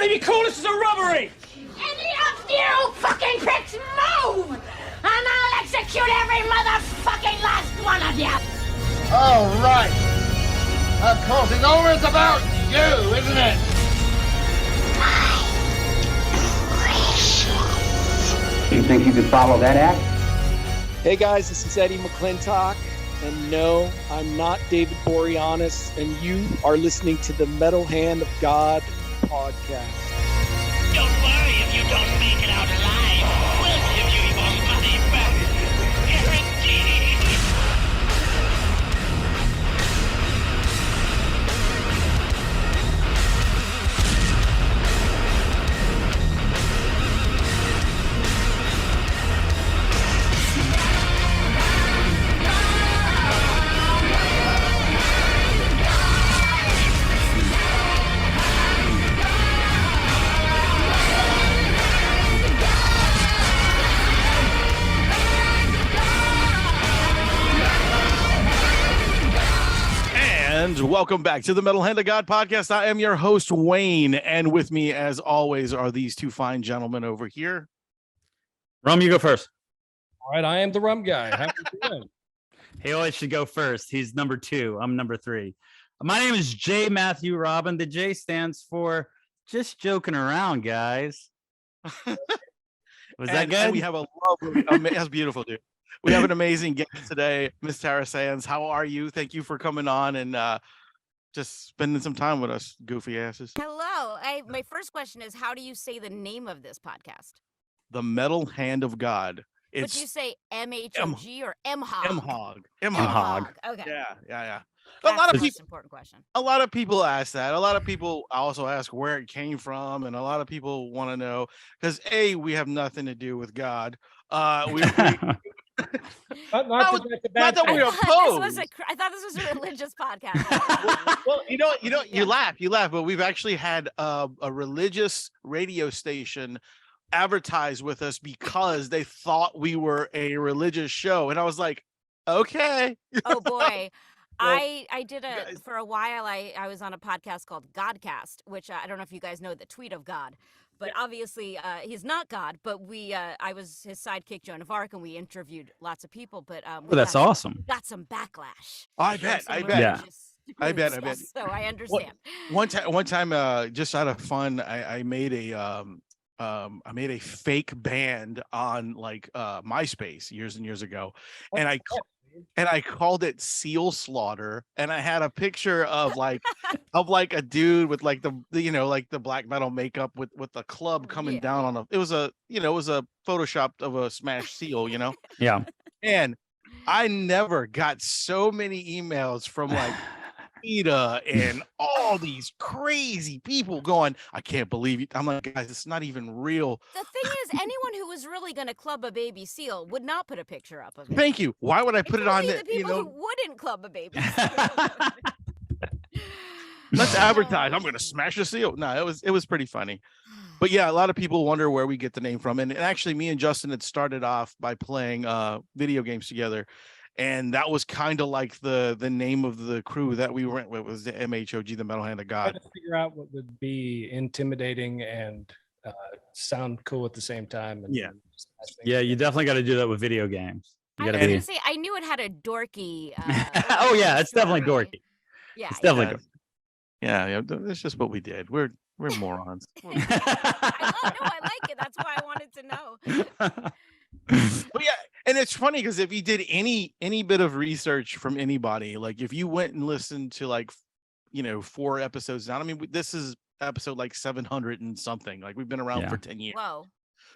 want to be cool? This is a robbery! Any of you fucking pricks move! And I'll execute every motherfucking last one of you! All right. Of course, it's always about you, isn't it? You think you could follow that act? Hey guys, this is Eddie McClintock, and no, I'm not David Boreanaz, and you are listening to the Metal Hand of God podcast. Don't worry if you don't make it out alive. We'll give you your money back. Guaranteed. And welcome back to the Metal Hand of God podcast. I am your host, Wayne, and with me, as always, are these two fine gentlemen over here. Rum, you go first. All right, I am the RumGuy. How you doing? He always should go first. He's number 2. I'm number 3. My name is J. Matthew Robin. The J stands for just joking around, guys. Was that good? And we have a lovely, that's beautiful, dude. We have an amazing guest today, Miss Tara Sands. How are you? Thank you for coming on and just spending some time with us, goofy asses. Hello. My first question is, how do you say the name of this podcast? The Metal Hand of God. Would you say MHOG or MHOG? MHOG. MHOG. Okay. Yeah. That's A lot the of most people. important question. A lot of people ask that. A lot of people also ask where it came from, and a lot of people want to know because we have nothing to do with God. Not that we're opposed. I thought this was a religious podcast. Well, you laugh, but we've actually had a religious radio station advertise with us because they thought we were a religious show, and I was like, okay. Oh boy. Well, I did for a while. I was on a podcast called Godcast, which I don't know if you guys know the tweet of God, but obviously he's not God. But I was his sidekick, Joan of Arc, and we interviewed lots of people. But That's awesome. Got some backlash. I bet. Yeah. I bet. So I understand. One time, just out of fun, I made a fake band on like MySpace years and years ago, and I called it Seal Slaughter, and I had a picture of like a dude with like the black metal makeup with the club coming down on it was a Photoshop of a smashed seal, Yeah. And I never got so many emails from like PETA and all these crazy people going, I can't believe it. I'm like, guys, it's not even real. The thing is, anyone who was really going to club a baby seal would not put a picture up of it. Thank you. Why would I put it on the people who wouldn't club a baby seal. Let's advertise. I'm going to smash a seal. No, it was pretty funny. But yeah, a lot of people wonder where we get the name from. And actually, me and Justin had started off by playing video games together. And that was kind of like the name of the crew that we went with, was the MHOG, the Metal Hand of God. Trying to figure out what would be intimidating and sound cool at the same time. And Yeah, you definitely got to do that with video games. You I got was to going be. to say, I knew it had a dorky. Oh yeah, it's definitely dorky. Yeah. It's definitely dorky. Yeah, that's just what we did. We're morons. I like it. That's why I wanted to know. But yeah, and it's funny because if you did any bit of research from anybody, like if you went and listened to like 4 episodes down, I mean, this is episode like 700 and something. Like we've been around for 10 years. Whoa.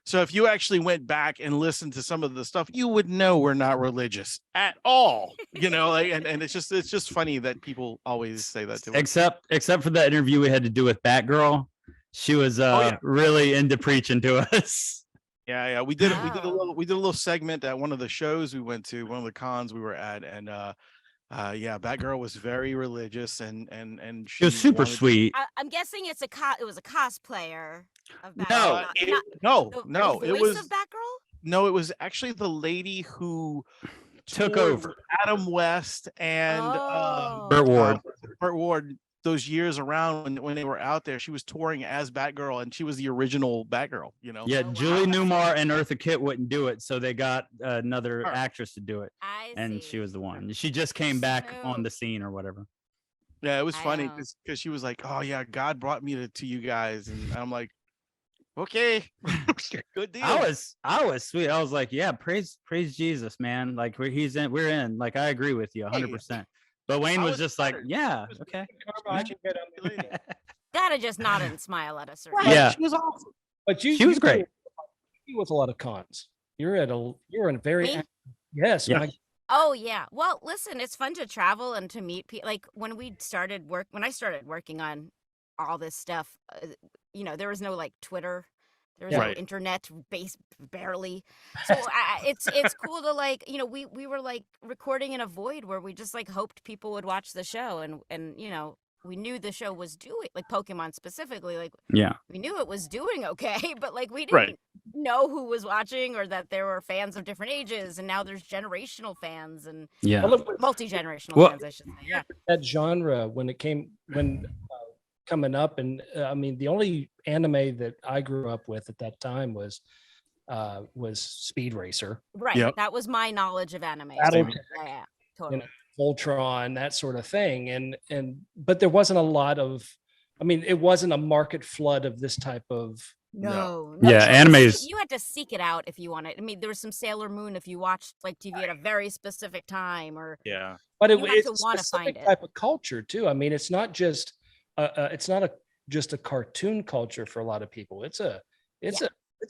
So if you actually went back and listened to some of the stuff, you would know we're not religious at all. And it's just funny that people always say that to us. Except for that interview we had to do with Batgirl. She was really into preaching to us. Yeah. We did a little segment at one of the shows we went to, one of the cons we were at, and Batgirl was very religious and she was super sweet. I'm guessing it was a cosplayer of Batgirl. No, it was of Batgirl? No, it was actually the lady who took over Adam West and Burt Ward. Burt Ward those years around when they were out there. She was touring as Batgirl, and she was the original Batgirl. You know. Yeah, Oh, Julie wow. Newmar and Eartha Kitt wouldn't do it, so they got another Her. actress to do it, I and see. she was the one. She just came back on Smooth. the scene or whatever. Yeah, it was I funny know. because she was like, "Oh yeah, God brought me to you guys," and I'm like, "Okay, good deal." I was sweet. I was like, yeah, praise Jesus, man. Like we're in. Like I agree with you 100%. But Wayne I was was just like, flattered. yeah, was okay. Karma, I can get on the- Gotta just nod and smile at a certain. Right, Yeah. she was awesome. But you, She was you great. deal with a lot of cons. You're in a very Me? yes. Yeah. My, Oh yeah. Well, listen, it's fun to travel and to meet people. Like when I started working on all this stuff, there was no like Twitter, there was no Right. internet, barely. So it's cool to like, we were like recording in a void where we just like hoped people would watch the show, and we knew the show was doing, like Pokemon specifically, like Yeah. we knew it was doing okay, but like we Right. didn't know who was watching or that there were fans of different ages, and now there's generational fans and Yeah. well, it was multi-generational Well- fans, I should say. Yeah. that genre when coming up, and I mean the only anime that I grew up with at that time was Speed Racer, Right. Yep. That was my knowledge of anime. Battle- Yeah, totally. Voltron, that sort of thing, and but there wasn't a lot of, I mean, it wasn't a market flood of this type of. No. Yeah, you had to anime's- you had to seek it out if you wanted. I mean, there was some Sailor Moon if you watched like TV at a very specific time, or Yeah. But You have it's to a wanna specific find it. type of culture too. I mean, it's not just just a cartoon culture for a lot of people. It's a thing. It's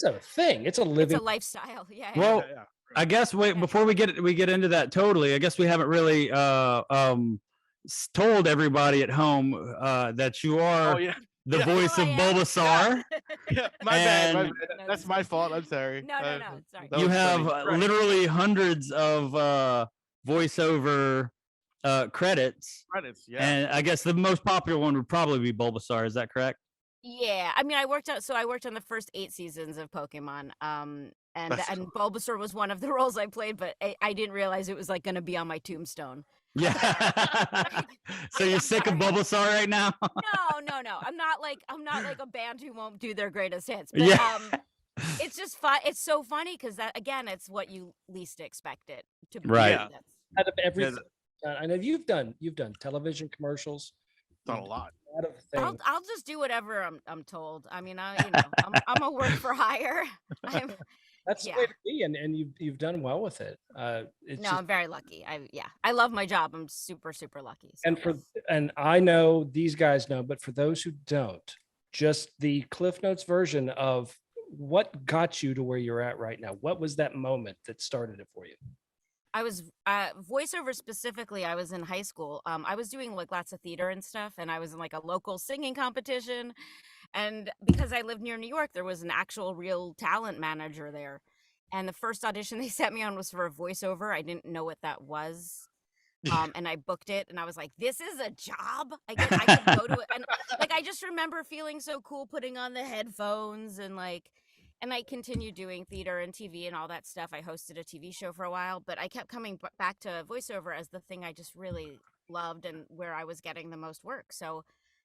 a it's living. a lifestyle. Yeah. Well, Yeah. I guess before we get into that totally, I guess we haven't really told everybody at home that you are Oh yeah. the Yeah. voice of Oh, I am. Bulbasaur. Yeah. My bad. And- No, That's my fault. I'm sorry. No, sorry. That You was have funny. Right. literally hundreds of voiceover credits, Credits. Yeah. and I guess the most popular one would probably be Bulbasaur. Is that correct? Yeah, I mean, I worked on the first 8 seasons of Pokemon, and That's Bulbasaur was one of the roles I played, but I didn't realize it was like going to be on my tombstone. Yeah. So you're sick of Bulbasaur right now? No. I'm not like a band who won't do their greatest hits. But, Yeah. it's just fun. It's so funny because that, again, it's what you least expect it to be. Right. Yeah. Out of everything. Yeah, I know you've done television commercials. done a lot. A lot of things. I'll just do whatever I'm told. I mean, I'm a work for hire. That's yeah. the way to be, and you've done well with it. It's No, just, I'm very lucky. I love my job. I'm super, super lucky. So, and I know these guys know, but for those who don't, just the Cliff Notes version of what got you to where you're at right now. What was that moment that started it for you? I was voiceover specifically. I was in high school. I was doing like lots of theater and stuff, and I was in like a local singing competition. And because I lived near New York, there was an actual real talent manager there. And the first audition they sent me on was for a voiceover. I didn't know what that was. And I booked it, and I was like, "This is a job. I could go to it." And like, I just remember feeling so cool putting on the headphones and like. And I continued doing theater and TV and all that stuff. I hosted a TV show for a while, but I kept coming back to voiceover as the thing I just really loved and where I was getting the most work. So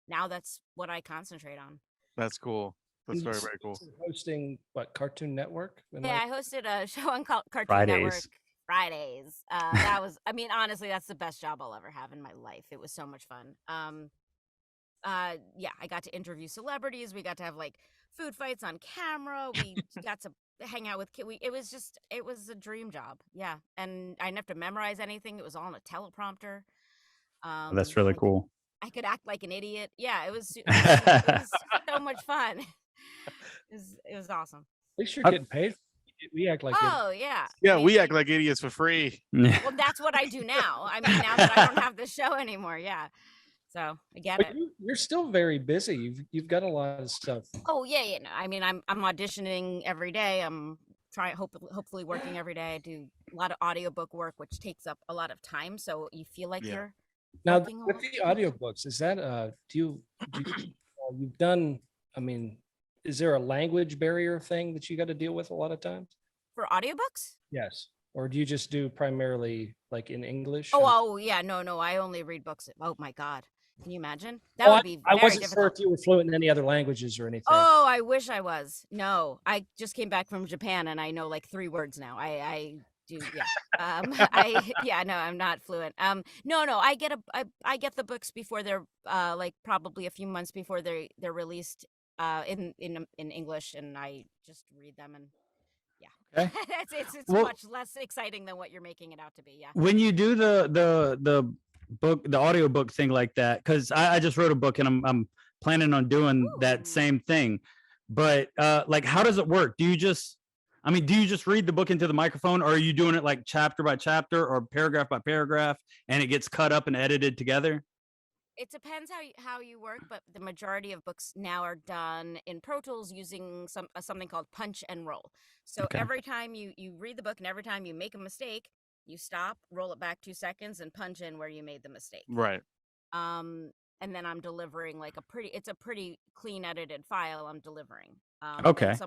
now that's what I concentrate on. That's cool. That's And very, you very cool. started hosting what, Cartoon Network? Yeah, I hosted a show on Cartoon Fridays. Network Fridays. That was, I mean, honestly, that's the best job I'll ever have in my life. It was so much fun. Yeah, I got to interview celebrities. We got to have like food fights on camera. We got to hang out with kids. It was a dream job. Yeah. And I didn't have to memorize anything. It was all on a teleprompter. That's really cool. I could act like an idiot. Yeah, it was so much fun. It was awesome. At least you're getting paid. We act like it. Oh yeah. Yeah, I mean, we act like idiots for free. well, that's what I do now. I mean, now that I don't have the show anymore. Yeah. So I get But it. you're still very busy. You've got a lot of stuff. Oh yeah. No, I mean, I'm auditioning every day. I'm hopefully working every day. I do a lot of audiobook work, which takes up a lot of time. So you feel like Yeah. you're Now working a with lot. the audiobooks, is that you've done? I mean, is there a language barrier thing that you got to deal with a lot of times? For audiobooks? Yes. Or do you just do primarily like in English? Oh yeah. No. I only read books. Oh my God. Can you imagine? That Oh, would be I very wasn't sure difficult. if you were fluent in any other languages or anything. Oh, I wish I was. No, I just came back from Japan and I know like 3 words now. I do, yeah. No, I'm not fluent. No, I get I get the books before they're like probably a few months before they're released in English, and I just read them, and yeah. Okay. It's Well- much less exciting than what you're making it out to be. Yeah. When you do the book, the audiobook thing like that, because I just wrote a book and I'm planning on doing that Ooh. same thing. But like, how does it work? Do you just read the book into the microphone, or are you doing it like chapter by chapter or paragraph by paragraph, and it gets cut up and edited together? It depends how you work, but the majority of books now are done in Pro Tools using something called punch and roll. So Okay. every time you read the book, and every time you make a mistake, you stop, roll it back 2 seconds, and punch in where you made the mistake. Right. And then I'm delivering like it's a pretty clean edited file I'm delivering. Okay. And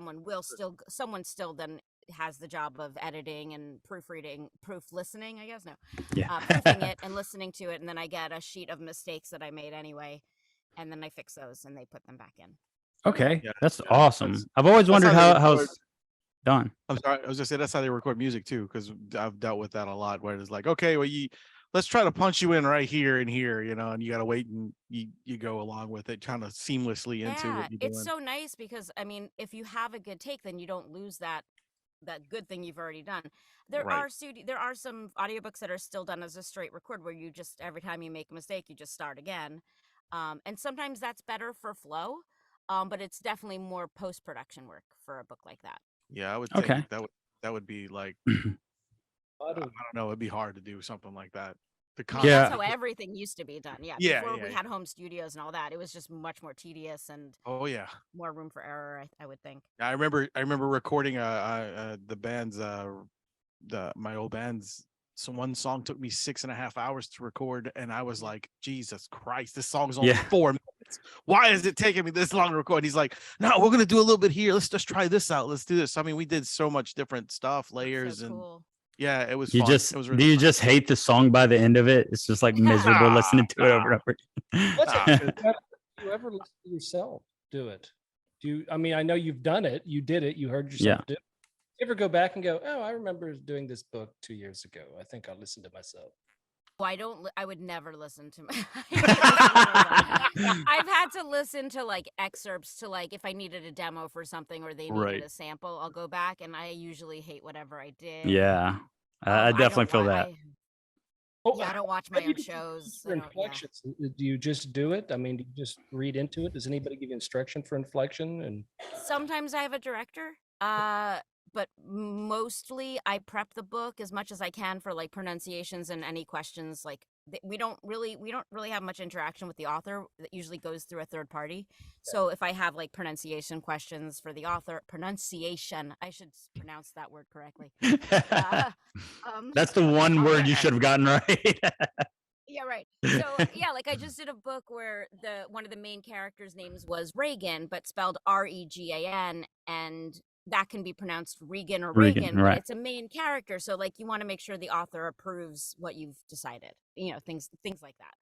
someone still then has the job of editing and proofreading, listening, I guess. No. Yeah. Proofing it and listening to it, and then I get a sheet of mistakes that I made anyway, and then I fix those and they put them back in. Okay. Yeah, That's yeah, awesome. that's- I've always wondered how they how record- it's done. I'm sorry. I was gonna say that's how they record music too, because I've dealt with that a lot. Where it's like, okay, well, let's try to punch you in right here and here, and you gotta wait, and you go along with it, kind of seamlessly into Yeah, what you're doing. it's so nice because I mean, if you have a good take, then you don't lose that good thing you've already done. There Right. are some audiobooks that are still done as a straight record where you just every time you make a mistake, you just start again. And sometimes that's better for flow. But it's definitely more post-production work for a book like that. Yeah, I would Okay. think that would be like, I don't know, it'd be hard to do something like that. Well, Yeah. that's how everything used to be done. Yeah. Yeah, Before yeah, we yeah. had home studios and all that, it was just much more tedious and Oh yeah. more room for error, I would think. I remember recording the band's my old band's. So one song took me 6.5 hours to record, and I was like, Jesus Christ, this song's only Yeah. 4 minutes. Why is it taking me this long to record? He's like, no, we're gonna do a little bit here. Let's just try this out. Let's do this. I mean, we did so much different stuff, layers, So and cool. yeah, it was You fun. just It was do really you fun. just hate the song by the end of it? It's just like miserable listening to it over and over. What's Ah. it? Do you ever listen to yourself do it? I mean, I know you've done it. You did it. You heard yourself Yeah. do it. You ever go back and go, oh, I remember doing this book 2 years ago. I think I listened to myself. Well, I would never listen to I've had to listen to like excerpts to like if I needed a demo for something or they needed Right. a sample, I'll go back, and I usually hate whatever I did. Yeah. I definitely don't feel wa- that. I don't watch my How do you own get shows. For inflections, do you just do it? I mean, do you just read into it? Does anybody give you instruction for inflection? And Sometimes I have a director, but mostly I prep the book as much as I can for like pronunciations and any questions. Like we don't really have much interaction with the author. That usually goes through a third party. So if I have like pronunciation questions for the author, I should pronounce that word correctly. That's the one word you should have gotten right. Yeah, right. So yeah, like I just did a book where one of the main characters' names was Reagan, but spelled Regan, and that can be pronounced Regan or Regan, Reagan, right. but it's a main character. So like you want to make sure the author approves what you've decided. Things like that.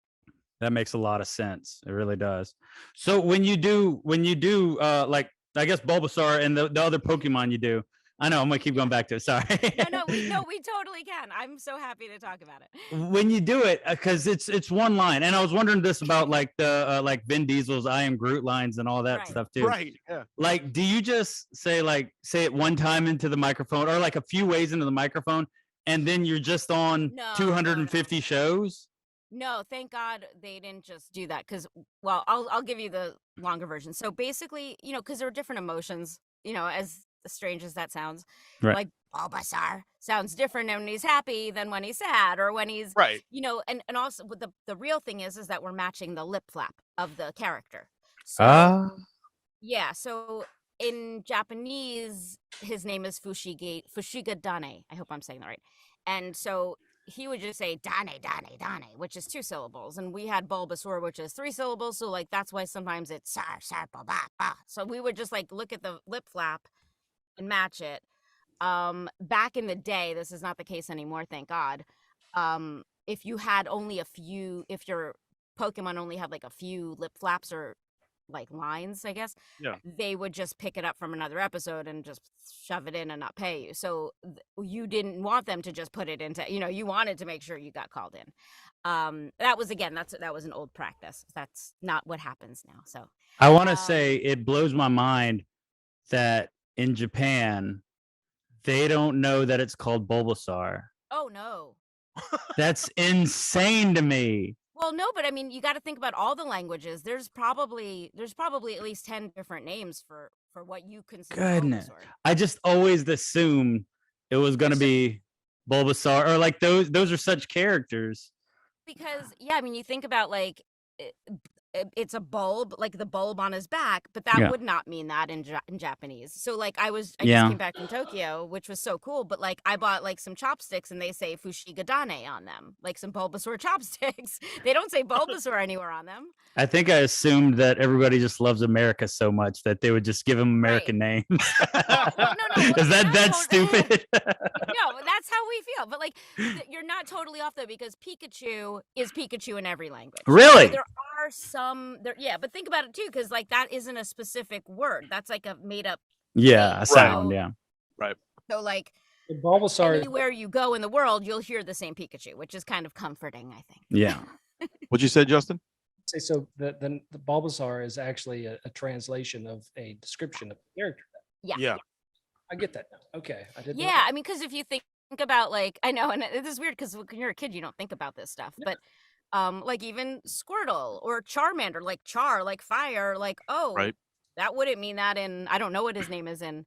That makes a lot of sense. It really does. So when you do like I guess Bulbasaur and the other Pokemon you do, I know I'm gonna keep going back to it. Sorry. No, we totally can. I'm so happy to talk about it. When you do it, because it's one line, and I was wondering this about like the like Vin Diesel's "I am Groot" lines and all that Right. stuff too. Right. Yeah. Like, do you just say it one time into the microphone, or like a few ways into the microphone, and then you're just on No, 250 shows? No, thank God they didn't just do that. Because, well, I'll give you the longer version. So basically, because there are different emotions, as strange as that sounds. Right. Like Bulbasaur sounds different when he's happy than when he's sad, or when he's Right. and also what the real thing is that we're matching the lip flap of the character. So yeah, so in Japanese his name is Fushiga Dane. I hope I'm saying that right. And so he would just say Dane, which is 2 syllables, and we had Bulbasaur, which is 3 syllables. So like that's why sometimes it's sar ba ba. So we would just like look at the lip flap and match it. Back in the day, this is not the case anymore, thank God. If you had only if your Pokemon only had like a few lip flaps or like lines, I guess. Yeah. They would just pick it up from another episode and just shove it in and not pay you. So you didn't want them to just put it into, you wanted to make sure you got called in. That was an old practice. That's not what happens now. So I want to say it blows my mind that in Japan they don't know that it's called Bulbasaur. Oh no. That's insane to me. Well, no, but I mean, you got to think about all the languages. There's probably at least 10 different names for what you consider Goodness. Bulbasaur. I just always assumed it was going to be Bulbasaur, or like those are such characters. Because I mean, you think about like it's a bulb, like the bulb on his back, but that would not mean that in Japanese. So like I just came back from Tokyo, which was so cool, but like I bought like some chopsticks and they say Fushigadane on them, like some Bulbasaur chopsticks. They don't say Bulbasaur anywhere on them. I think I assumed that everybody just loves America so much that they would just give them American names. No. Is that stupid? No, that's how we feel. But like, you're not totally off though, because Pikachu is Pikachu in every language. Really? So there are some there, but think about it too, because like that isn't a specific word. That's like a made up a sound. So, Right. So like Bulbasaur, anywhere you go in the world, you'll hear the same Pikachu, which is kind of comforting, I think. Yeah. What you said, Justin? say so. The Bulbasaur is actually a translation of a description of the character. Yeah. I get that now. Okay, I did. Yeah, I mean, because if you think about like, I know, and it is weird because when you're a kid, you don't think about this stuff, but like even Squirtle or Charmander, like char, like fire, like Right. that wouldn't mean that in, I don't know what his name is in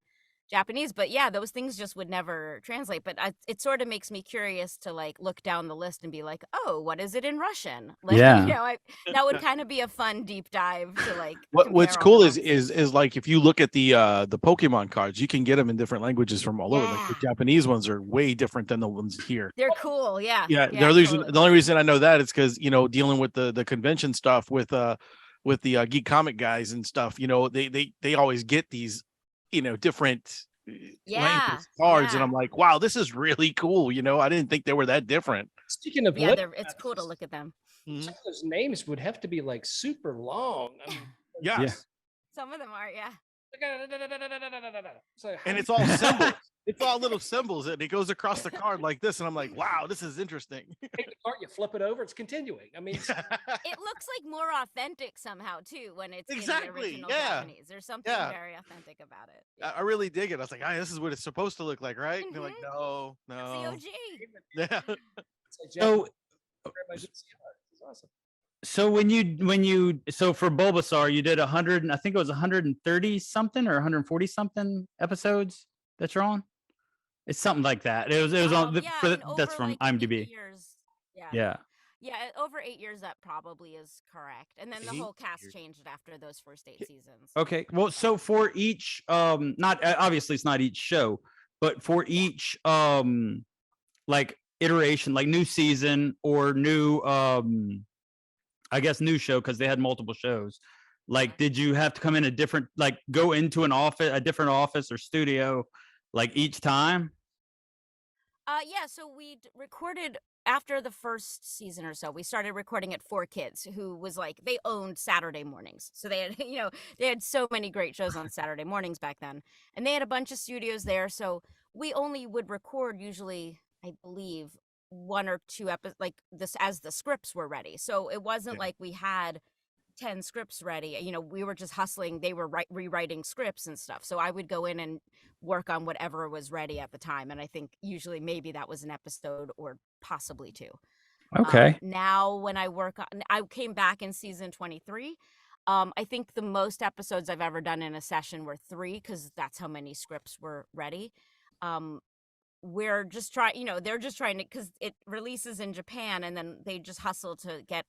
Japanese, but yeah, those things just would never translate. But it sort of makes me curious to like look down the list and be like, oh, what is it in Russian? Like, Yeah. That would kind of be a fun deep dive to like. What's compare cool all is the like if you look at the Pokemon cards, you can get them in different languages from all over. Like the Japanese ones are way different than the ones here. They're cool, yeah. Yeah, totally. the only reason I know that is because dealing with the convention stuff with the geek comic guys and stuff. They always get these different language cards, and I'm like, wow, this is really cool. I didn't think they were that different. Speaking of, it's cool to look at them. Some of those names would have to be like super long. I mean, Yeah. Some of them are, yeah. So And it's all symbols. It's all little symbols, and it goes across the card like this, and I'm like, wow, this is interesting. take the card, you flip it over, it's continuing. I mean, It looks like more authentic somehow too when it's in Exactly, the original yeah. Japanese. There's something Yeah. very authentic about it. I really dig it. I was like, this is what it's supposed to look like, right? And they're like, no. It's the OG. Yeah. So, it's awesome. so when you for Bulbasaur, you did 100, I think it was 130 something or 140 something episodes that you're on. It's something like that. It was on that's from IMDb. Yeah. Yeah, over 8 years, that probably is correct. And then the 8 whole cast years. changed after those first 8 seasons. Okay. Well, so for each not obviously it's not each show, but for each like iteration, like new season or new I guess new show, because they had multiple shows. Like, did you have to come in a different, like go into a different office or studio like each time? Yeah, so we recorded after the first season or so. We started recording at 4Kids, who was like, they owned Saturday mornings. So they had, they had so many great shows on Saturday mornings back then. And they had a bunch of studios there. So we only would record usually, I believe, 1 or 2 episodes, like this, as the scripts were ready. So it wasn't like we had 10 scripts ready. We were just hustling. They were rewriting scripts and stuff. So I would go in and work on whatever was ready at the time. And I think usually maybe that was an episode or possibly 2. Okay. Now when I work on, I came back in season 23. I think the most episodes I've ever done in a session were 3, because that's how many scripts were ready. We're just trying, they're just trying to, because it releases in Japan, and then they just hustle to get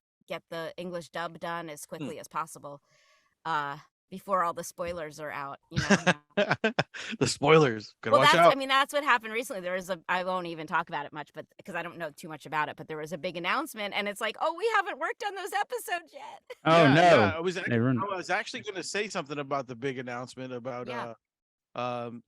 the English dub done as quickly as possible before all the spoilers are out. The spoilers. Gotta watch that's, out. I mean, that's what happened recently. I won't even talk about it much, but because I don't know too much about it, but there was a big announcement, and it's like, oh, we haven't worked on those episodes yet. Oh, no. Yeah, I was actually going to say something about the big announcement about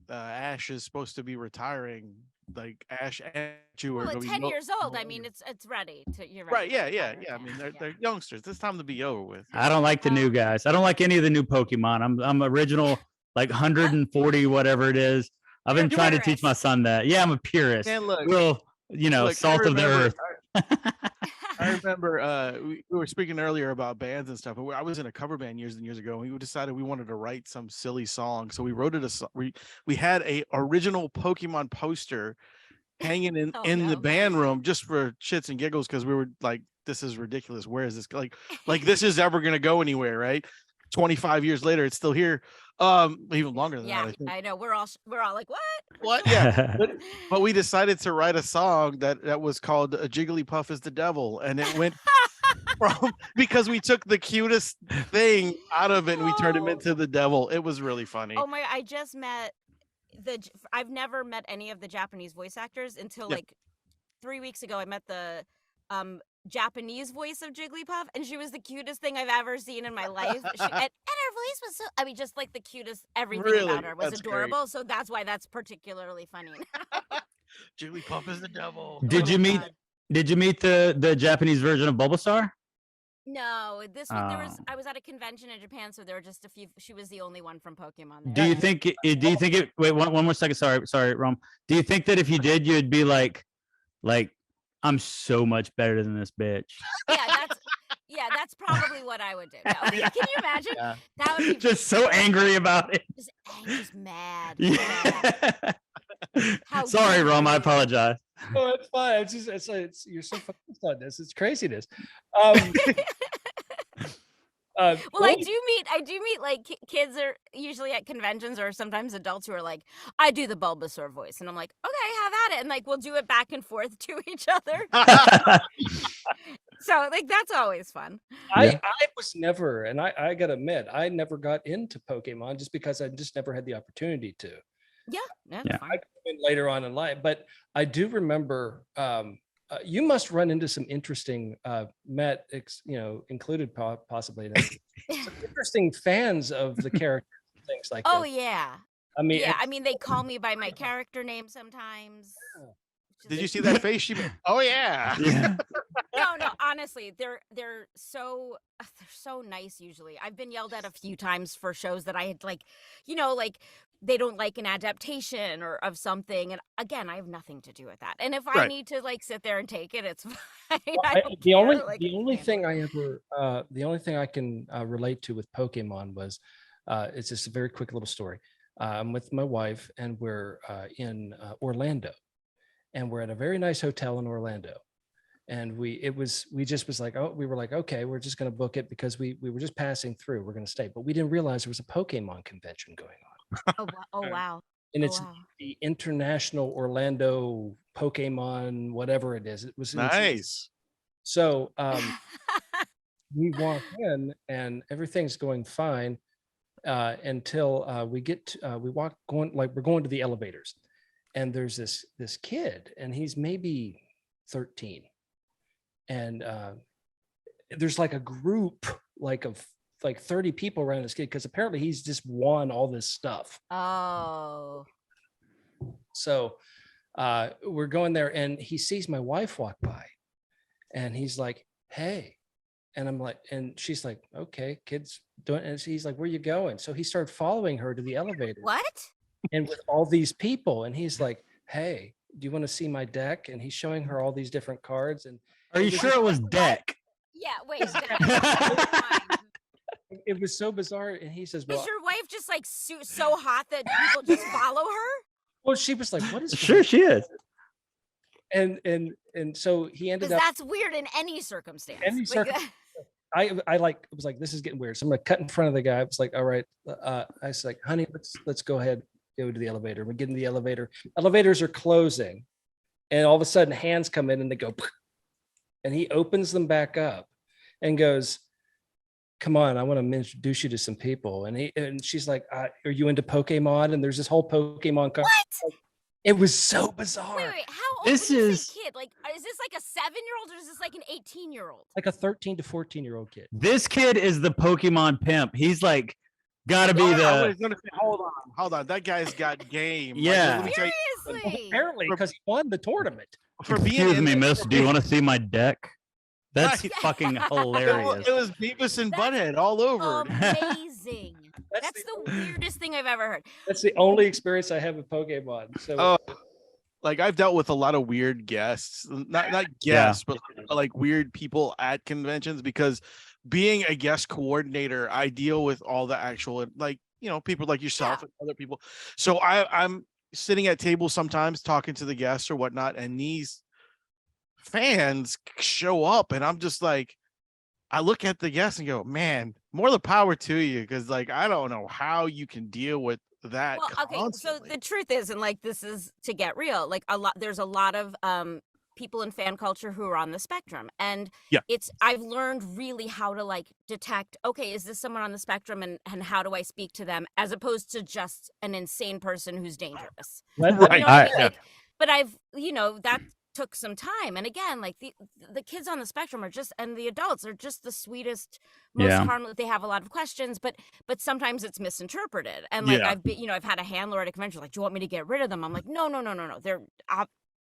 Ash is supposed to be retiring like Ash and Chewie. Well, are at gonna be 10 no- years old, I mean, it's ready to. You're right. right. Yeah, yeah, yeah. I mean, they're youngsters. It's time to be over with. I don't like the new guys. I don't like any of the new Pokemon. I'm original, like 140 whatever it is. I've been You're a trying to teach my purist. son that. Yeah, I'm a purist. Man, look, Well, look, I salt of the remember- earth. I remember we were speaking earlier about bands and stuff. I was in a cover band years and years ago, and we decided we wanted to write some silly song. So we wrote it we had a original Pokemon poster hanging in the band room just for shits and giggles, because we were like, this is ridiculous. Where is this like this is ever gonna go anywhere, right? 25 years later, it's still here. Even longer than that, I think. I know. We're all like, What? Yeah. But we decided to write a song that was called Jigglypuff is the Devil, and it went from, because we took the cutest thing out of it and we turned him into the devil. It was really funny. Oh my! I just met I've never met any of the Japanese voice actors until like 3 weeks ago. I met the Japanese voice of Jigglypuff, and she was the cutest thing I've ever seen in my life. And her voice was I mean, just like the cutest. Everything about her was adorable. So that's why that's particularly funny. Jigglypuff is the devil. Did you meet the Japanese version of Bulbasaur? No, I was at a convention in Japan, so there were just a few. She was the only one from Pokemon there. Do you think it wait one more second, sorry, Rom. Do you think that if you did, you'd be like I'm so much better than this bitch? That's probably what I would do. No. Can you imagine? Yeah. That would be just so angry about it. Just mad. Yeah. Sorry, Rom, I apologize. Oh, it's fine. It's you're so focused on this. It's craziness. Well, I do meet like kids are usually at conventions, or sometimes adults who are like, I do the Bulbasaur voice, and I'm like, okay, have at it, and like we'll do it back and forth to each other. So like that's always fun. I was never, and I gotta admit, I never got into Pokemon just because I just never had the opportunity to. Yeah. I came in later on in life, but I do remember. You must run into some interesting included possibly some interesting fans of the characters and things like that. Oh yeah. I mean, they call me by my character name sometimes. Did you see that face? She made? Oh yeah. No, honestly, they're so nice usually. I've been yelled at a few times for shows that I had like they don't like an adaptation or of something, and again, I have nothing to do with that. And if I need to like sit there and take it, it's fine. The only thing I can relate to with Pokemon was it's just a very quick little story. I'm with my wife, and we're in Orlando, and we're at a very nice hotel in Orlando. And we were like, okay, we're just going to book it because we were just passing through. We're going to stay, but we didn't realize there was a Pokemon convention going on. Oh wow! And it's the International Orlando Pokemon, whatever it is. It was nice. So we walk in, and everything's going fine until we get to, we're going to the elevators, and there's this kid, and he's maybe 13. And there's like a group of 30 people around this kid, because apparently he's just won all this stuff. Oh. So we're going there, and he sees my wife walk by, and he's like, hey. And I'm like, and she's like, okay, kid's doing it. And he's like, where you going? So he started following her to the elevator. What? And with all these people, and he's like, hey, do you want to see my deck? And he's showing her all these different cards. And are you sure it was deck? Yeah, wait. It was so bizarre. And he says, well, is your wife just like so hot that people just follow her? Well, she was like, what is sure she is. And so he ended up. That's weird in any circumstance. I was like, this is getting weird. So I'm gonna cut in front of the guy. I was like, all right. I was like, honey, let's go ahead, go to the elevator. We get in the elevator. Elevators are closing, and all of a sudden hands come in and they go, and he opens them back up and goes, come on, I want to introduce you to some people. And she's like, are you into Pokemon? And there's this whole Pokemon. What? It was so bizarre. Wait, how old is this kid? Like, is this like a 7-year-old, or is this like an 18-year-old? Like a 13 to 14-year-old kid. This kid is the Pokemon pimp. He's like Gotta be I was the gonna say, hold on. That guy's got game. Like, Yeah. let me tell you, Seriously. Apparently, because he won the tournament. for being excuse in me, the- miss. for Do you being- want to see my deck? That's Right. fucking hilarious. It was Beavis and Butthead all over. Amazing. That's That's the weirdest thing I've ever heard. That's the only experience I have with Pokemon. So Oh, like I've dealt with a lot of weird guests, not guests, but like weird people at conventions, because being a guest coordinator, I deal with all the actual, like, you know, people like yourself and other people. So I'm sitting at tables sometimes talking to the guests or whatnot, and these fans show up, and I'm just like, I look at the guests and go, man, more the power to you, because like I don't know how you can deal with that. Well, okay, so constantly. the truth is, and like this is to get real, like there's a lot of people in fan culture who are on the spectrum, and Yeah. I've learned really how to like detect, okay, is this someone on the spectrum, and how do I speak to them, as opposed to just an insane person who's dangerous. Right. You know what I mean? I- Like, but I've, that took some time, and again, like the kids on the spectrum are just, and the adults are just the sweetest, most Yeah. harmless. They have a lot of questions, but sometimes it's misinterpreted, and like Yeah. I've been, I've had a handler at a convention like, do you want me to get rid of them? I'm like, no, they're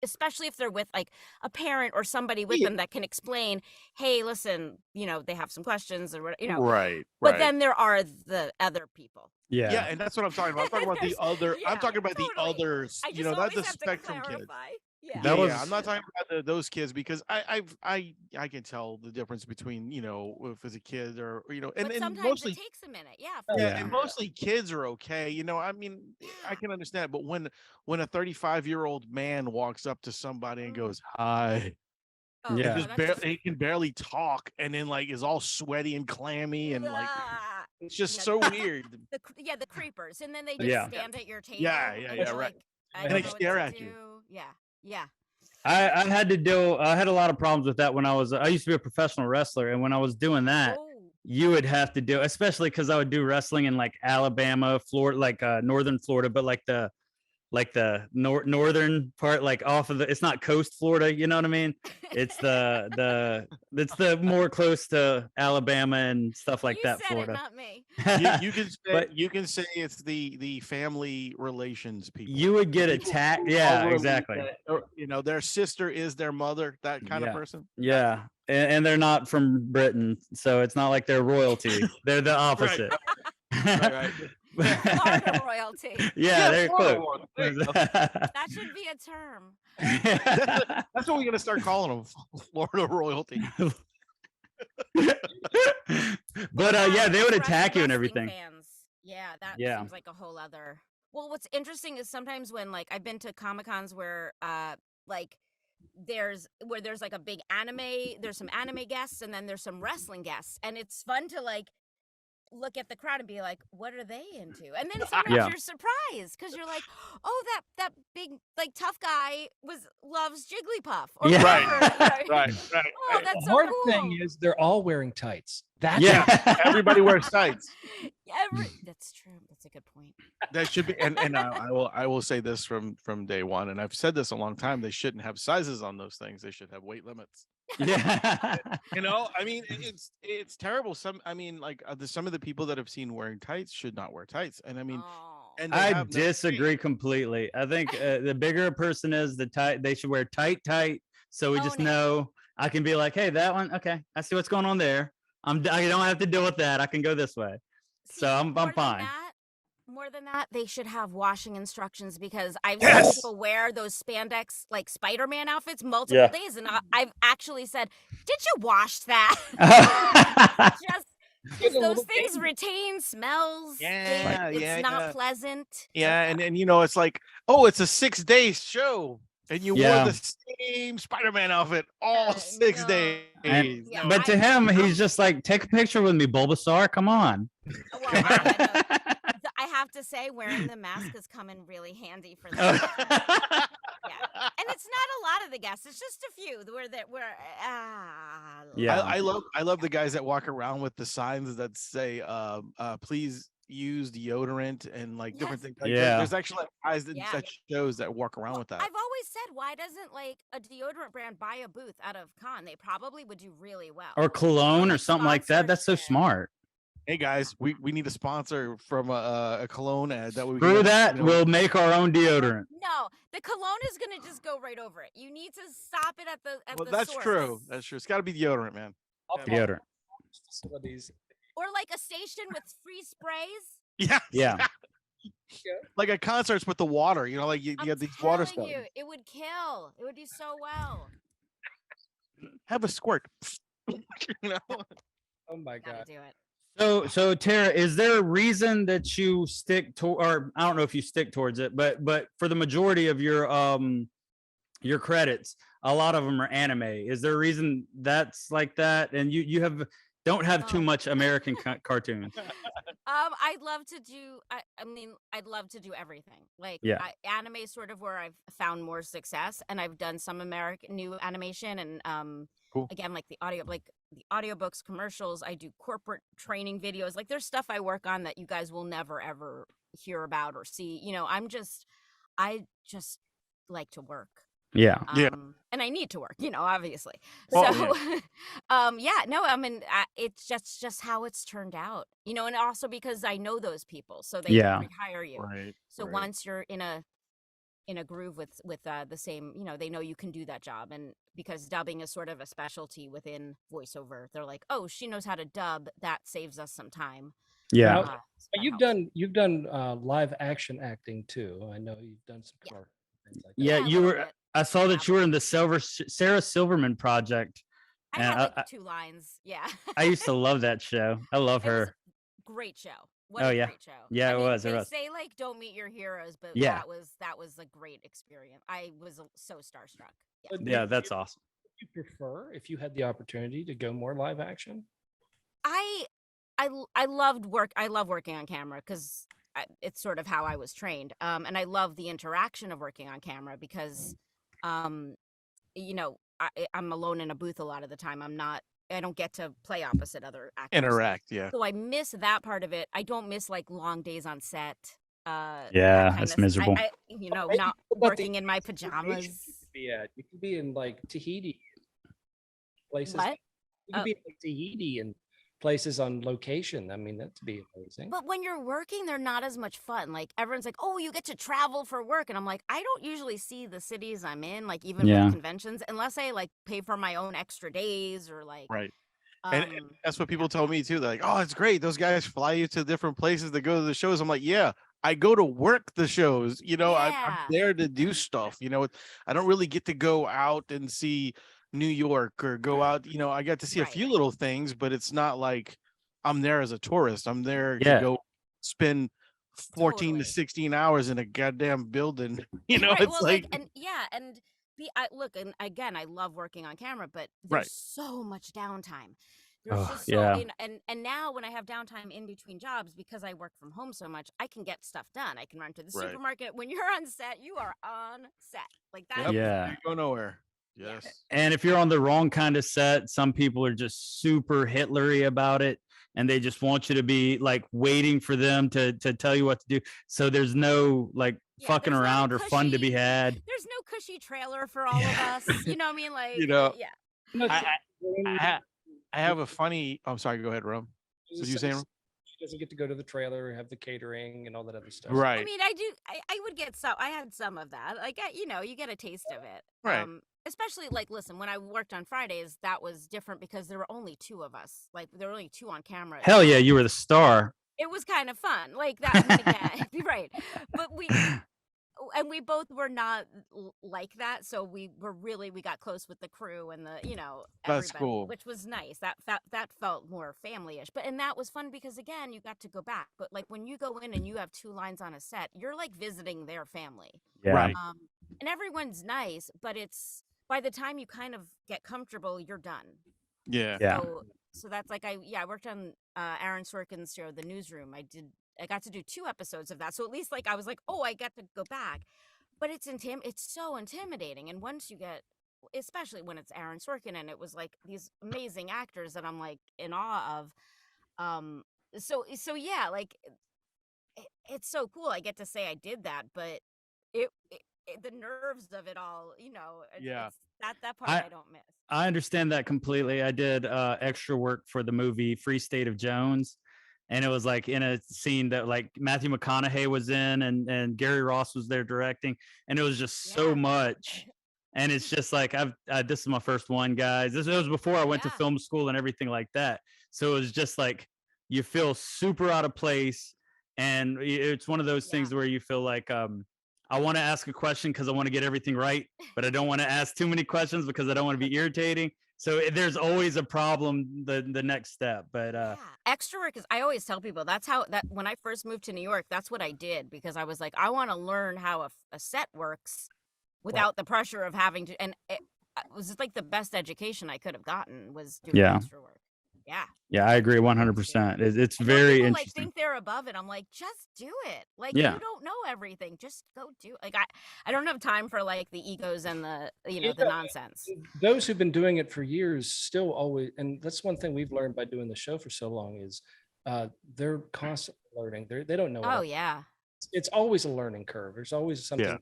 especially if they're with like a parent or somebody with them that can explain, hey, listen, they have some questions, or Right. but then there are the other people. Yeah, and that's what I'm talking about. I'm talking about the other. I'm talking about totally. the others. I just Not always the have to spectrum kids. clarify. Yeah. That was- I'm not talking about those kids, because I can tell the difference between if it's a kid or and But sometimes mostly it takes a minute. Yeah. and mostly kids are okay. I mean, I can understand, but when a 35-year-old man walks up to somebody and goes hi, Oh, Yeah. and just he can barely talk, and then like is all sweaty and clammy, and like it's just Yeah. so weird. The creepers, and then they just Yeah. stand at your table. Yeah, and yeah, you're right. like, I And don't they know what stare to at you. do. Yeah. I had a lot of problems with that when I used to be a professional wrestler, and when I was doing that, Oh. you would have to do, especially because I would do wrestling in like Alabama, Florida, like northern Florida, but like the northern part, like off of it's not coast Florida, you know what I mean? It's it's the more close to Alabama and stuff like You that said Florida. it, not me. You can say it's the family relations people. You would get People attacked. who Yeah, overly- exactly. or, their sister is their mother, that kind of Yeah. person. Yeah. And they're not from Britain, so it's not like they're royalty. They're the opposite. Right. Florida royalty. Yeah, they're Florida close. one. There you go. That should be a term. That's what we're gonna start calling them, Florida royalty. But yeah, they would attack you and Wrestling everything. Fans. Yeah, that Yeah. seems like a whole other. Well, what's interesting is sometimes when like I've been to Comic-Cons where like there's like a big anime, there's some anime guests, and then there's some wrestling guests, and it's fun to like look at the crowd and be like, what are they into? And then sometimes Yeah. you're surprised because you're like, oh, that big like tough guy loves Jigglypuff or Yeah. whatever. Right. Oh, that's the so hard cool. thing is they're all wearing tights. That's Yeah. Everybody wears tights. That's true. That's a good point. That should be, and I will say this from day one, and I've said this a long time. They shouldn't have sizes on those things. They should have weight limits. Yeah. I mean, it's terrible. Some of the people that I've seen wearing tights should not wear tights, and I mean, Oh. and they I have no disagree shape. completely. I think the bigger a person is, they should wear tight, so we just Own it. know. I can be like, hey, that one, okay, I see what's going on there. I don't have to deal with that. I can go this way. So I'm more than fine. more than that, they should have washing instructions, because I've Yes! seen people wear those spandex like Spider-Man outfits multiple days, and I've actually said, "Did you wash that?" Just because those things retain smells. Yeah, it's not pleasant. Yeah, and it's like, oh, it's a 6-day show, and you Yeah. wore the same Spider-Man outfit all 6 no. days. And- Yeah, but to him, he's just like, take a picture with me, Bulbasaur. Come on. Well, I have to say, wearing the mask has come in really handy for that. Yeah, and it's not a lot of the guests; it's just a few Yeah. I love the guys that walk around with the signs that say please use deodorant and like different things. Like, Yeah. there's actually guys that, Yeah. that shows that walk around with that. I've always said, why doesn't like a deodorant brand buy a booth out of con? They probably would do really well. Or cologne or something like that. That's so Sponsorship. smart. Hey guys, we need a sponsor from a cologne ad that we Through can, that, you know, we'll make our own deodorant. No, the cologne is gonna just go right over it. You need to stop it at well, the that's source. true. That's true. It's got to be deodorant, man. Deodorant. Facilities. Or like a station with free sprays. Yeah, Yeah. like at concerts with the water, you know, like you I'm have these water telling stuff. you, it would kill. It would do so well. Have a squirt. You know? Oh my Gotta god. do it. So Tara, is there a reason that you stick to, or I don't know if you stick towards it, but for the majority of your credits, a lot of them are anime. Is there a reason that's like that? And you don't have too much American cartoons. I'd love to do. I mean, I'd love to do everything. Like, Yeah. anime is sort of where I've found more success, and I've done some American new animation, and Cool. again, like the audiobooks, commercials. I do corporate training videos. Like, there's stuff I work on that you guys will never ever hear about or see. You know, I just like to work. Yeah. Yeah. And I need to work, you know, obviously. Well, So, yeah, no, I mean, it's just how it's turned out, you know, and also because I know those people, so they Yeah. rehire you. Right. So right. once you're in a groove with the same, you know, they know you can do that job, and because dubbing is sort of a specialty within voiceover, they're like, oh, she knows how to dub. That saves us some time. Yeah. Now, So that you've helps. done live action acting too. I know you've done some Yeah. commercials and things like that. Yeah, a you little were. bit. I saw that you were in the Sarah Silverman project. I And had like 2 lines. Yeah. I used to love that show. I love It was her. great show. What Oh, a yeah. great show. Yeah, I it mean, was, it They was. say like don't meet your heroes, but Yeah. that was a great experience. I was so starstruck. Yeah. But Yeah, that's awesome. you prefer if you had the opportunity to go more live action? I loved work. I love working on camera because it's sort of how I was trained. And I love the interaction of working on camera because, you know, I'm alone in a booth a lot of the time. I don't get to play opposite other actors. Interact. Yeah. So I miss that part of it. I don't miss like long days on set. Yeah, that kind that's of- miserable. you know, Maybe not what about the working in my pajamas. You could be in like Tahiti places. What? You could be in like Tahiti and places on location. I mean, that'd be amazing. But when you're working, they're not as much fun. Like everyone's like, "Oh, you get to travel for work," and I'm like, I don't usually see the cities I'm in, like even Yeah. with conventions, unless I like pay for my own extra days or like. Right. And Um, that's what people tell me too. They're like, "Oh, it's great. Those guys fly you to different places to go to the shows." I'm like, "Yeah, I go to work the shows. You know, I'm Yeah. there to do stuff. You know, I don't really get to go out and see New York or go out. You know, I got to see a Right. few little things, but it's not like I'm there as a tourist. I'm there Yeah. to go spend 14 Totally. to 16 hours in a goddamn building. You know, right. it's Well, like, and yeah, and look, and again, I love working on camera, but there's Right. so much downtime. There's Oh, just so, yeah. and now when I have downtime in between jobs because I work from home so much, I can get stuff done. I can run to the Right. supermarket. When you're on set, you are on set. Like that. yep, Yeah. you go nowhere. Yeah. Yes. And if you're on the wrong kind of set, some people are just super Hitlery about it, and they just want you to be like waiting for them to tell you what to do. So there's no like Yeah, fucking there's no around or fun to be cushy- had. There's no cushy trailer for all Yeah. of us. You know what I mean? Like, You know, yeah. I have a funny. I'm sorry. Go ahead, Rum. So you saying? She doesn't get to go to the trailer, have the catering, and all that other stuff. Right. I mean, I would get some. I had some of that. Like, you know, you get a taste of it. Right. Especially like, listen, when I worked on Fridays, that was different because there were only 2 of us. Like, there were only 2 on camera. Hell yeah, you were the star. It was kind of fun. Like that. Yeah, right. But we both were not like that. So we got close with the crew and the, you know, That's everybody, cool. which was nice. That felt more family-ish. And that was fun because again, you got to go back. But like when you go in and you have 2 lines on a set, you're like visiting their family. Yeah. Right. And everyone's nice, but it's by the time you kind of get comfortable, you're done. Yeah. Yeah. So that's like I worked on Aaron Sorkin's show, The Newsroom. I got to do 2 episodes of that. So at least like I was like, oh, I get to go back. But it's so intimidating. And once you get, especially when it's Aaron Sorkin and it was like these amazing actors that I'm like in awe of. So yeah, like it's so cool. I get to say I did that, but the nerves of it all, you know, Yeah. that part I don't miss. I understand that completely. I did extra work for the movie Free State of Jones, and it was like in a scene that like Matthew McConaughey was in, and Gary Ross was there directing, and it was just so much. And it's just like this is my first one, guys. This was before I went to film school and everything like that. So it was just like you feel super out of place, and it's one of those things where you feel like I want to ask a question because I want to get everything right, but I don't want to ask too many questions because I don't want to be irritating. So there's always a problem the next step. But extra work is, I always tell people that when I first moved to New York, that's what I did, because I was like, I want to learn how a set works without the pressure of having to, and it was just like the best education I could have gotten was doing extra work. Yeah, I agree 100%. It's very people, interesting. like, think they're above it. I'm like, just do it. Like, you don't know everything. Just go do it. Like, I don't have time for like the egos and the the nonsense. Those who've been doing it for years still always, and that's one thing we've learned by doing the show for so long is they're constantly learning. They don't know. Oh yeah. It's always a learning curve. There's always something. Yeah.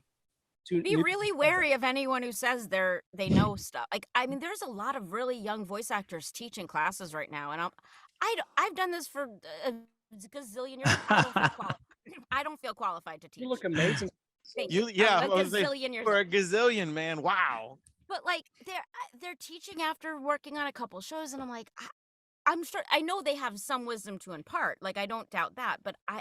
Be really wary of anyone who says they know stuff. Like, I mean, there's a lot of really young voice actors teaching classes right now, and I've done this for a gazillion years. I don't feel qualified to teach. You look amazing. Yeah, a gazillion years for a gazillion, man. Wow. But like they're teaching after working on a couple shows, and I'm like, I'm sure I know they have some wisdom to impart. Like, I don't doubt that, but I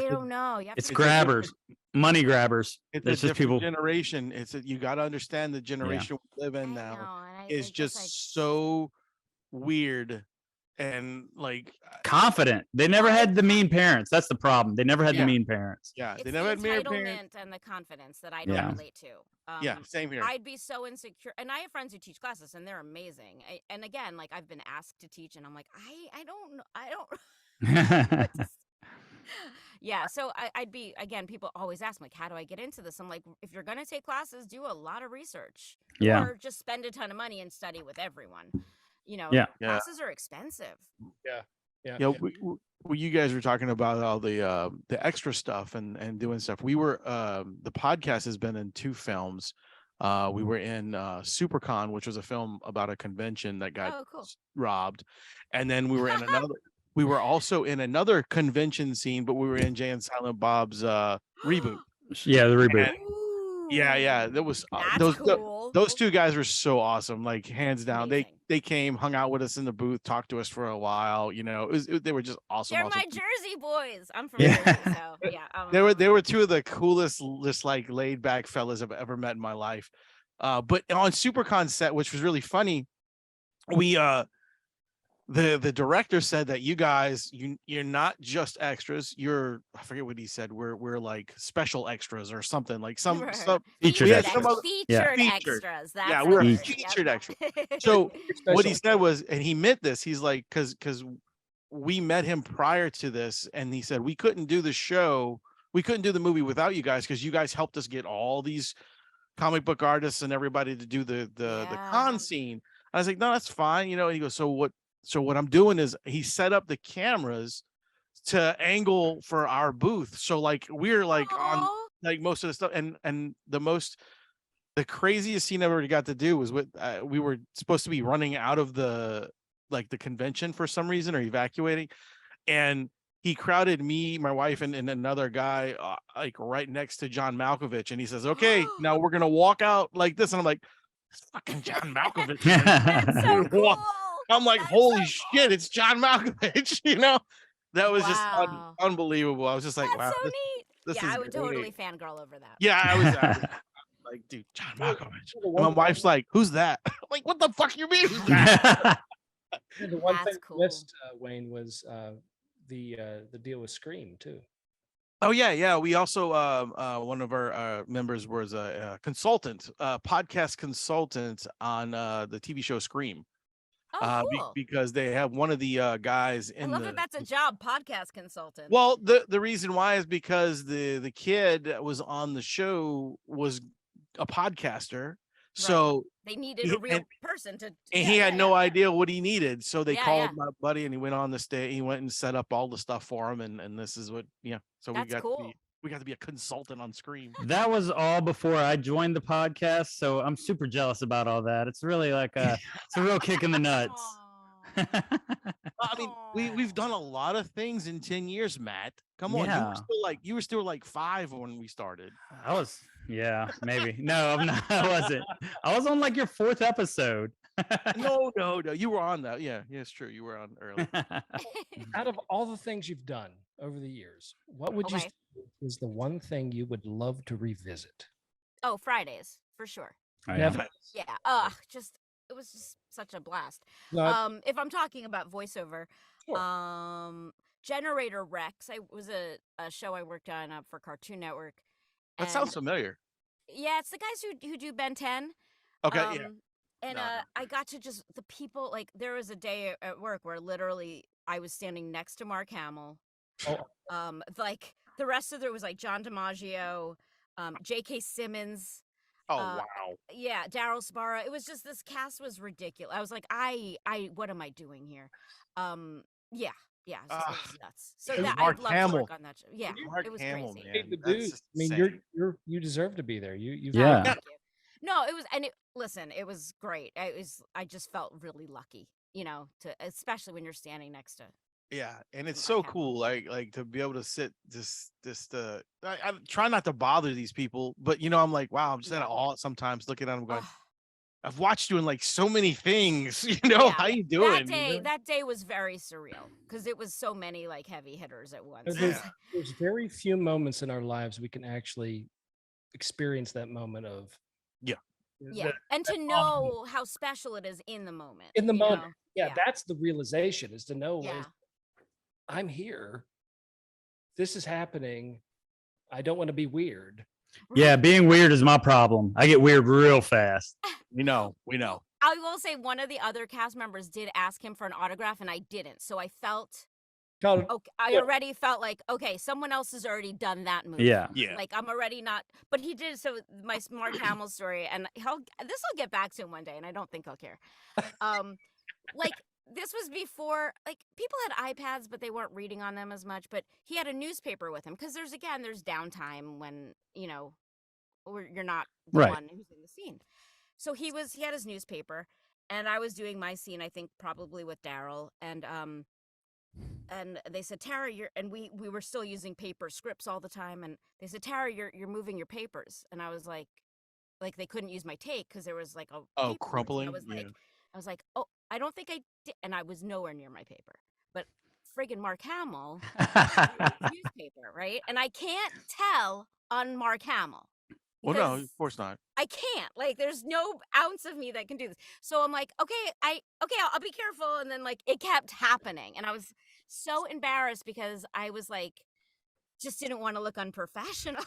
don't know. It's grabbers, money grabbers. It's just different people. Generation. You got to understand the generation we live in now. It's just so weird and like confident. They never had the mean parents. That's the problem. They never had the mean parents. Yeah, it's they never had mean parents. Entitlement and the confidence that I don't relate to. Yeah, same here. I'd be so insecure, and I have friends who teach classes, and they're amazing. And again, like, I've been asked to teach, and I'm like, I don't. Yeah, so I'd be, again, people always ask me, like, how do I get into this? I'm like, if you're going to take classes, do a lot of research. Or just spend a ton of money and study with everyone. Classes are expensive. Yeah. You guys were talking about all the extra stuff and doing stuff. We were the podcast has been in 2 films. We were in SuperCon, which was a film about a convention that got robbed, and then we were in another. We were also in another convention scene, but we were in Jay and Silent Bob's reboot. Yeah, the reboot. And, yeah. That was those 2 guys were so awesome. Like, hands down, they came, hung out with us in the booth, talked to us for a while. They were just awesome. They're awesome. my Jersey boys. I'm from Jersey, so yeah. They were 2 of the coolest, just like laid back fellas I've ever met in my life. But on SuperCon set, which was really funny, we the director said that you guys, you're not just extras. I forget what he said. We're like special extras or something, like some featured extras. Featured extras. That's we're featured extras. So what he said was, and he meant this, he's like, because we met him prior to this, and he said we couldn't do the show, we couldn't do the movie without you guys, because you guys helped us get all these comic book artists and everybody to do the con scene. I was like, no, that's fine, and he goes, so what I'm doing is he set up the cameras to angle for our booth. So like we're like on like most of the stuff, and the craziest scene I ever got to do was we were supposed to be running out of the convention for some reason, or evacuating, and he crowded me, my wife, and another guy like right next to John Malkovich, and he says, "Okay, now we're gonna walk out like this," and I'm like, "It's fucking John Malkovich." That's so cool. I'm like, holy shit, it's John Malkovich, That was just unbelievable. I was just like, That's wow. so neat. This I is would great. totally fangirl over that. Yeah, I was like, dude, John Malkovich. And my wife's like, who's that? I'm like, what the fuck you mean? Who's that? The one thing I missed, Wayne, was the deal with Scream too. Oh yeah. We also one of our members was a consultant, podcast consultant on the TV show Scream. Oh, cool. Because they have one of the guys in I love that that's a job, podcast consultant. Well, the reason why is because the kid that was on the show was a podcaster. So they needed a real person to, and he had no idea what he needed. So they called my buddy, and he went on the stage. He went and set up all the stuff for him, and this is what So that's cool. We got to be a consultant on Scream. That was all before I joined the podcast, so I'm super jealous about all that. It's really like it's a real kick in the nuts. I mean, we've done a lot of things in 10 years, Matt. Come on, Yeah. you were still like 5 when we started. I was, yeah, maybe. No, I'm not. I wasn't. I was on like your 4th episode. No, you were on that. Yeah, it's true. You were on early. Out of all the things you've done over the years, what would you Okay. say is the one thing you would love to revisit? Oh, Fridays for sure. Oh, yeah. Yeah. It was just such a blast. No, If I'm talking about voiceover, Sure. Generator Rex. I was a show I worked on for Cartoon Network. That sounds familiar. Yeah, it's the guys who do Ben 10. Okay, yeah. And No. I got to just the people like there was a day at work where literally I was standing next to Mark Hamill. Oh. Like the rest of there was like John DiMaggio, J.K. Simmons. Oh wow. Yeah, Daryl Sparrow. It was just this cast was ridiculous. I was like, I what am I doing here? Yeah. It was nuts. So It was that Mark I'd love Hamill. to work on that show. Yeah, Mark it was Hamill, crazy. man. The That's dude. just I mean, insane. you deserve to be there. You Yeah. Thank you. No, it was, and listen, it was great. I just felt really lucky, especially when you're standing next to. Yeah, and it's so cool, like to be able to sit I try not to bother these people, but I'm like, wow, I'm just at awe sometimes looking at them going, I've watched you in like so many things, Yeah, how you doing? That day was very surreal because it was so many like heavy hitters at once. There's very few moments in our lives we can actually experience that moment of. Yeah, and to know how special it is in the moment. In the you moment. know? Yeah, that's the realization is to know Yeah. I'm here. This is happening. I don't want to be weird. Yeah, being weird is my problem. I get weird real fast. We know. I will say one of the other cast members did ask him for an autograph, and I didn't. So I felt. Okay, I already felt like, okay, someone else has already done that movie. Yeah. Like I'm already not, but he did. So my Mark Hamill story, and this will get back to him one day, and I don't think he'll care. Like this was before, like people had iPads, but they weren't reading on them as much. But he had a newspaper with him because there's downtime when you're not the Right. one who's in the scene. So he had his newspaper, and I was doing my scene, I think probably with Daryl, and they said, Tara, we were still using paper scripts all the time. And they said, Tara, you're moving your papers. And I was like they couldn't use my tape because there was like a crumpling. I was like, oh, I don't think I did. And I was nowhere near my paper, but friggin' Mark Hamill newspaper. Right. And I can't tell on Mark Hamill. Well, no, of course not. I can't. Like, there's no ounce of me that can do this. So I'm like, okay, I'll be careful. And then like it kept happening, and I was so embarrassed because I was like, just didn't want to look unprofessional.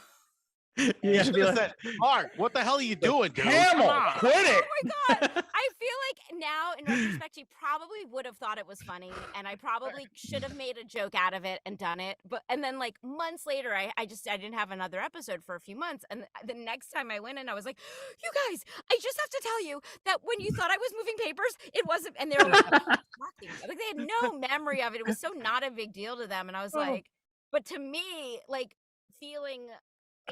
Yeah, You should've said, Mark, what the hell are you doing, dude? Hamill, Come on." quit it. Oh my god! I feel like now, in retrospect, he probably would have thought it was funny, and I probably should have made a joke out of it and done it. And then like months later, I didn't have another episode for a few months, and the next time I went in, I was like, "You guys, I just have to tell you that when you thought I was moving papers, it wasn't." And they were like, like they had no memory of it. It was so not a big deal to them, and I was like, but to me, like feeling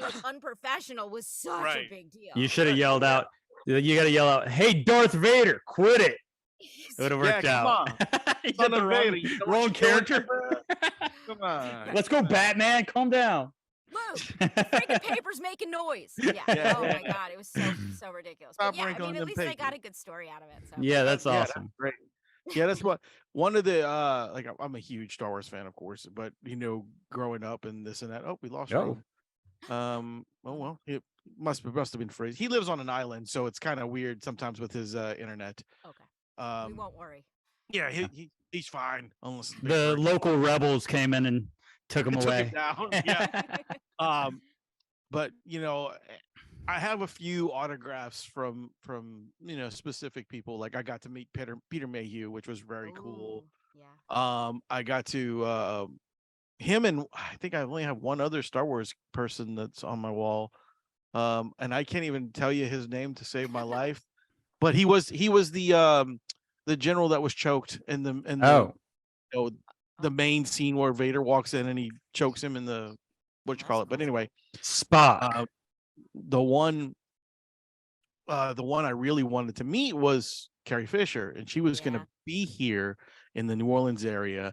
like unprofessional was such a big deal. You should have yelled out. You got to yell out, "Hey, Darth Vader, quit it!" It would have worked out. You got the wrong character. Come on. Let's go, Batman. Calm down. Move! Freaking paper's making noise. Yeah. Oh my god, it was so ridiculous. But yeah, I mean, at least I got a good story out of it. So. Yeah, that's awesome. Great. Yeah, that's what one of the like I'm a huge Star Wars fan, of course, but growing up and this and that. Oh, we lost Ray. Oh well, it must have been free. He lives on an island, so it's kind of weird sometimes with his internet. Okay. We won't worry. Yeah, he's fine unless The local rebels came in and took him away. Took him down. Yeah. But I have a few autographs from specific people. Like I got to meet Peter Mayhew, which was very cool. Yeah. I got to him, and I think I only have one other Star Wars person that's on my wall. And I can't even tell you his name to save my life. But he was the general that was choked in the the main scene where Vader walks in and he chokes him in the what you call it. But anyway, Spock. the one the one I really wanted to meet was Carrie Fisher, and she was going Yeah. to be here in the New Orleans area.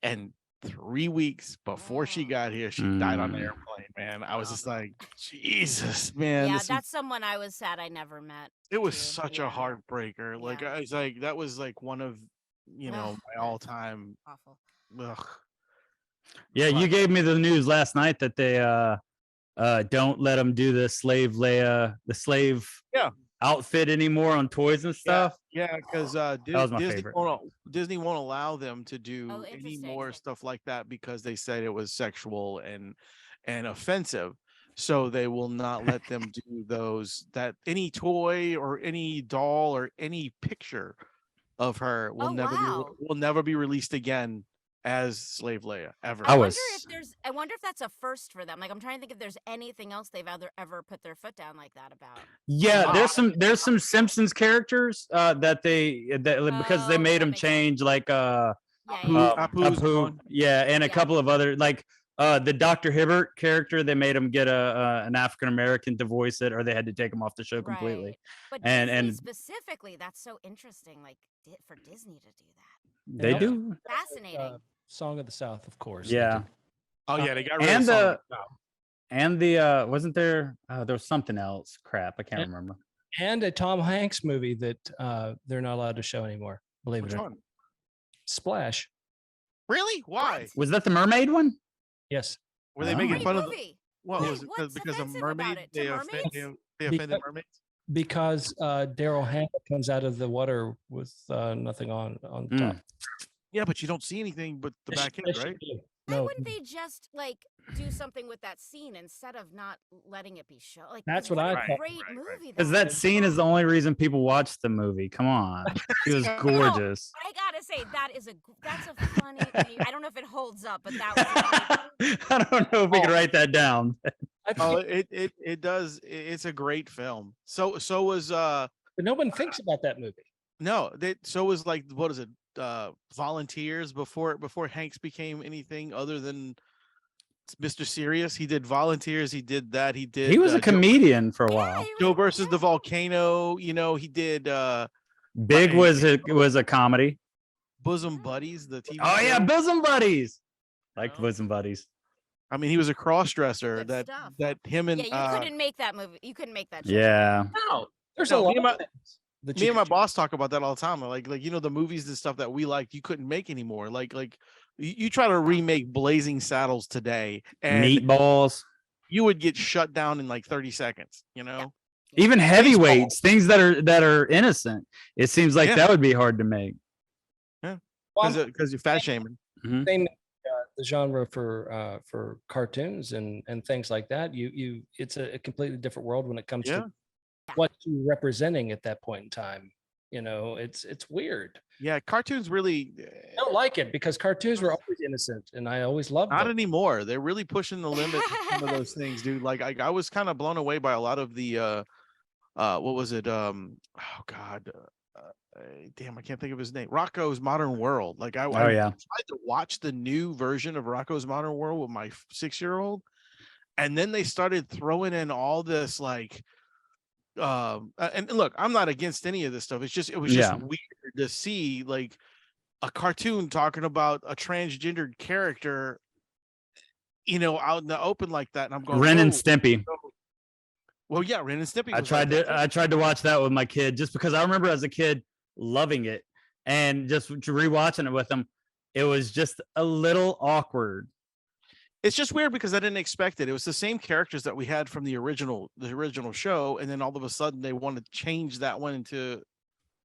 And 3 weeks before she got here, she died on the airplane, man. I was just like, Jesus, man. Yeah, this that's someone I was sad I never met. It was too. such a Yeah. heartbreaker. Like, Yeah. I was like, that was like one of, my That's all-time. awful. Ugh. Yeah, you But- gave me the news last night that they don't let them do the slave Leia, the slave Yeah. outfit anymore on toys and stuff. Yeah, because was my favorite. Disney won't allow them to do Oh, any interesting. more stuff like that because they said it was sexual and offensive. So they will not let them do those. That any toy or any doll or any picture of her will Oh, never wow. will never be released again as Slave Leia ever. I I was- wonder if that's a first for them. Like I'm trying to think if there's anything else they've ever put their foot down like that about. Yeah, there's some Simpsons characters that because they Oh, made that them makes change like Yeah, Apu's Apu, gone. yeah, and a Yeah. couple of other like the Dr. Hibbert character. They made him get an African American to voice it, or they had to take him off the show completely. Right. But And- Disney and- specifically, that's so interesting. Like for Disney to do that, They Yeah. do, fascinating. Song of the South, of course. yeah. Oh yeah, they got rid And of And the wasn't there? There was something else. Crap, I can't And- remember. And a Tom Hanks movie that they're not allowed to show anymore. Believe Which it or one? not. Splash. Really? Why? Was that the mermaid one? Yes. Were they Oh. making Great fun of? movie. What Wait, was it? what's Because of offensive about mermaid? it? To mermaids? They offended Because- mermaids. Because Daryl Hannah comes out of the water with nothing on top. Yeah, but you don't see anything but the Yes, back end, yes, you right? do. Why No, wouldn't they just like do something with that scene instead of not letting it be shown? Like That's because what I a thought. great Right. movie. Because that scene is the only reason people watch the movie. Come on, she was gorgeous. I gotta say that's a funny thing. I don't know if it holds up, but that was. I don't know if we can write that down. I Oh, forget- it does. It's a great film. So was but no one thinks about that movie. no, so was like, what is it? Volunteers before Hanks became anything other than Mr. Serious. He did Volunteers. He did that. He did. He was a Joe- comedian for a while. Joe versus the Volcano. He did Big was a comedy. Bosom Buddies. The TV. Oh yeah, show. Bosom Buddies. Like Oh. Bosom Buddies. I mean, he was a cross-dresser. Good That stuff. that him and Yeah, you couldn't make that movie. You couldn't make that. Show. Yeah. No, there's No, a lot me and of things that me you and my could- boss talk about that all the time. Like the movies and stuff that we liked, you couldn't make anymore. Like you try to remake Blazing Saddles today, and Meatballs. you would get shut down in like 30 seconds. Even heavyweights, things that are innocent. It seems like Yeah. that would be hard to make. Well, I'm Because you're fat shaming. saying, the genre for cartoons and things like that. It's a completely different world when it comes Yeah. to what you're representing at that point in time. It's weird. Yeah, cartoons really I don't like it because cartoons were always innocent and I always loved not them. anymore. They're really pushing the limit with some of those things, dude. Like I was kind of blown away by a lot of the what was it? Oh God. Damn, I can't think of his name. Rocco's Modern World. Like I yeah. tried to watch the new version of Rocco's Modern World with my 6-year-old, and then they started throwing in all this like and look, I'm not against any of this stuff. It was just Yeah. weird to see like a cartoon talking about a transgendered character, out in the open like that. And I'm going, Ren and "Whoa." Stimpy. Well, yeah, Ren and Stimpy. I was tried like to I tried to watch that with my kid just because I remember as a kid loving it, and just rewatching it with him, it was just a little awkward. It's just weird because I didn't expect it. It was the same characters that we had from the original show, and then all of a sudden they want to change that one into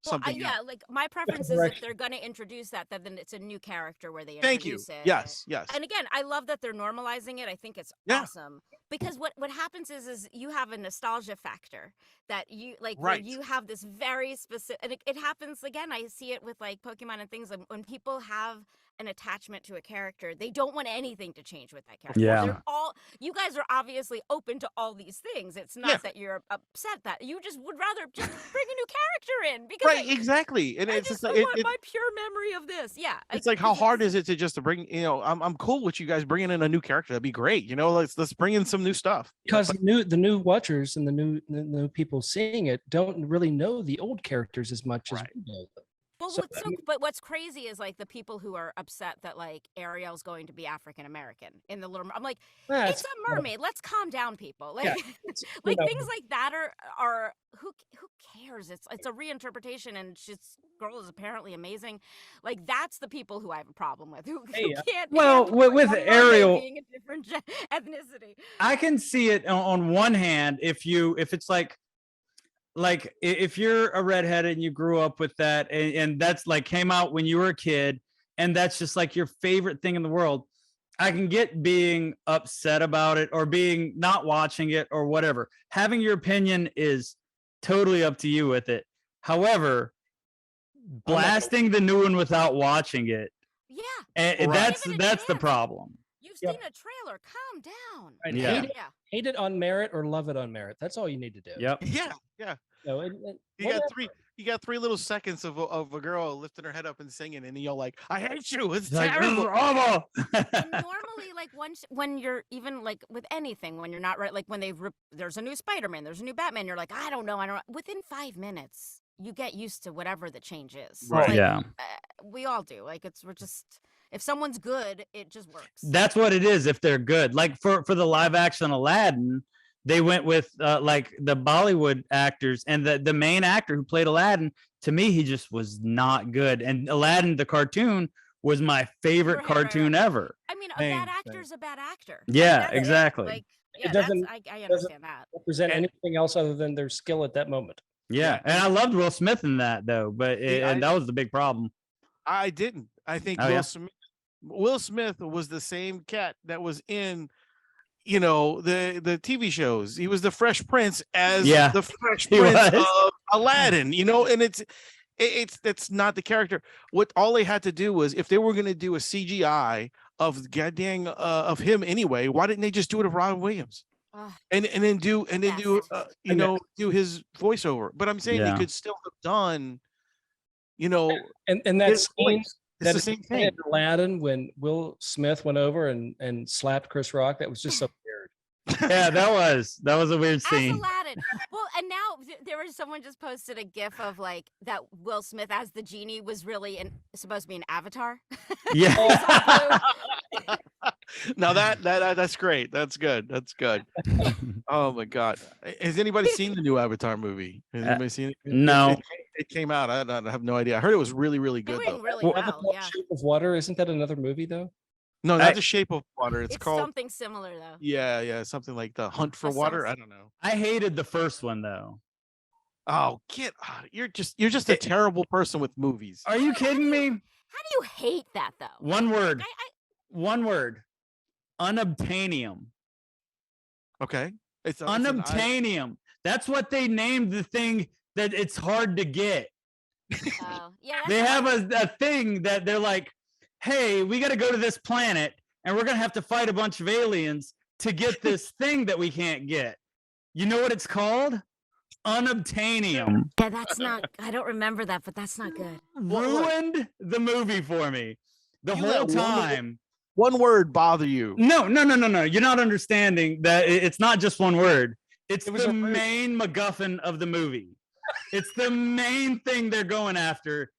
something. yeah, like my preference is if direction. they're going to introduce that, then it's a new character where they Thank you. introduce it. Yes, yes. And again, I love that they're normalizing it. I think it's Yeah. awesome because what happens is you have a nostalgia factor that you like where Right. you have this very specific, and it happens again. I see it with like Pokemon and things when people have an attachment to a character, they don't want anything to change with that character. Yeah. They're all, you guys are obviously open to all these things. It's not that you're upset that you just would rather just bring a new character in because Right, exactly. And I it's just just want my pure memory of this. Yeah. it's like, how hard is it to just to bring, I'm cool with you guys bringing in a new character. That'd be great. Let's bring in some new stuff. Because the new watchers and the new people seeing it don't really know the old characters as much as we know them. Well, So, but what's crazy is like the people who are upset that like Ariel's going to be African American in the Little. I'm like, it's a mermaid. Let's calm down, people. Like, like things like that are who cares? It's a reinterpretation, and girl is apparently amazing. Like that's the people who I have a problem with. Who can't. Well, with Ariel being a different ethnicity, I can see it on one hand if it's like if you're a redhead and you grew up with that and that's like came out when you were a kid and that's just like your favorite thing in the world, I can get being upset about it or being not watching it or whatever. Having your opinion is totally up to you with it. However, blasting the new one without watching it, and that's the problem. You've seen a trailer. Calm down. Right. Yeah. Hate it on merit or love it on merit. That's all you need to do. Yep. Yeah. So You got 3 little seconds of a girl lifting her head up and singing, and you're like, I hate you. It's Like, this is terrible. awful. And normally, like when you're even like with anything, when you're not right, like when there's a new Spider-Man, there's a new Batman, you're like, I don't know. Within 5 minutes, you get used to whatever the change is. Right. Like, Yeah. We all do. Like we're just, if someone's good, it just works. That's what it is. If they're good, like for the live action Aladdin, they went with like the Bollywood actors, and the main actor who played Aladdin, to me, he just was not good. And Aladdin, the cartoon, was my favorite cartoon ever. I mean, a bad actor's a bad actor. Yeah, That's it. exactly. Like, it doesn't. I understand that. Represent anything else other than their skill at that moment. Yeah, and I loved Will Smith in that though, but and that was the big problem. I didn't. I think Will Smith was the same cat that was in, the TV shows. He was the Fresh Prince as the Fresh Prince of Aladdin, and that's not the character. All they had to do was, if they were going to do a CGI of of him anyway, why didn't they just do it of Robin Williams? And then do his voiceover? But I'm saying they could still have done, and that scene. It's the same thing. Aladdin, when Will Smith went over and slapped Chris Rock, that was just so weird. Yeah, that was a weird scene. As Aladdin. Well, and now someone just posted a GIF of like that Will Smith as the genie was really supposed to be an avatar. Yeah. Now that's great. That's good. That's good. Oh my God! Has anybody seen the new Avatar movie? Has anybody seen it? No. It came out. I have no idea. I heard it was really, really good though. Really well, yeah. Shape of Water, isn't that another movie though? No, not The Shape of Water. It's called something similar though. Yeah, something like The Hunt for Water. I don't know. I hated the first one though. Oh, get out! You're just a terrible person with movies. Are you kidding me? How do you hate that though? One word. One word. Unobtainium. Okay. It's unobtainium. That's what they named the thing that it's hard to get. Oh, yeah. They have a thing that they're like, hey, we got to go to this planet and we're going to have to fight a bunch of aliens to get this thing that we can't get. You know what it's called? Unobtainium. Yeah, that's not, I don't remember that, but that's not good. Ruined the movie for me the whole time. One word bother you? No. You're not understanding that it's not just one word. It's the main MacGuffin of the movie. It's the main thing they're going after.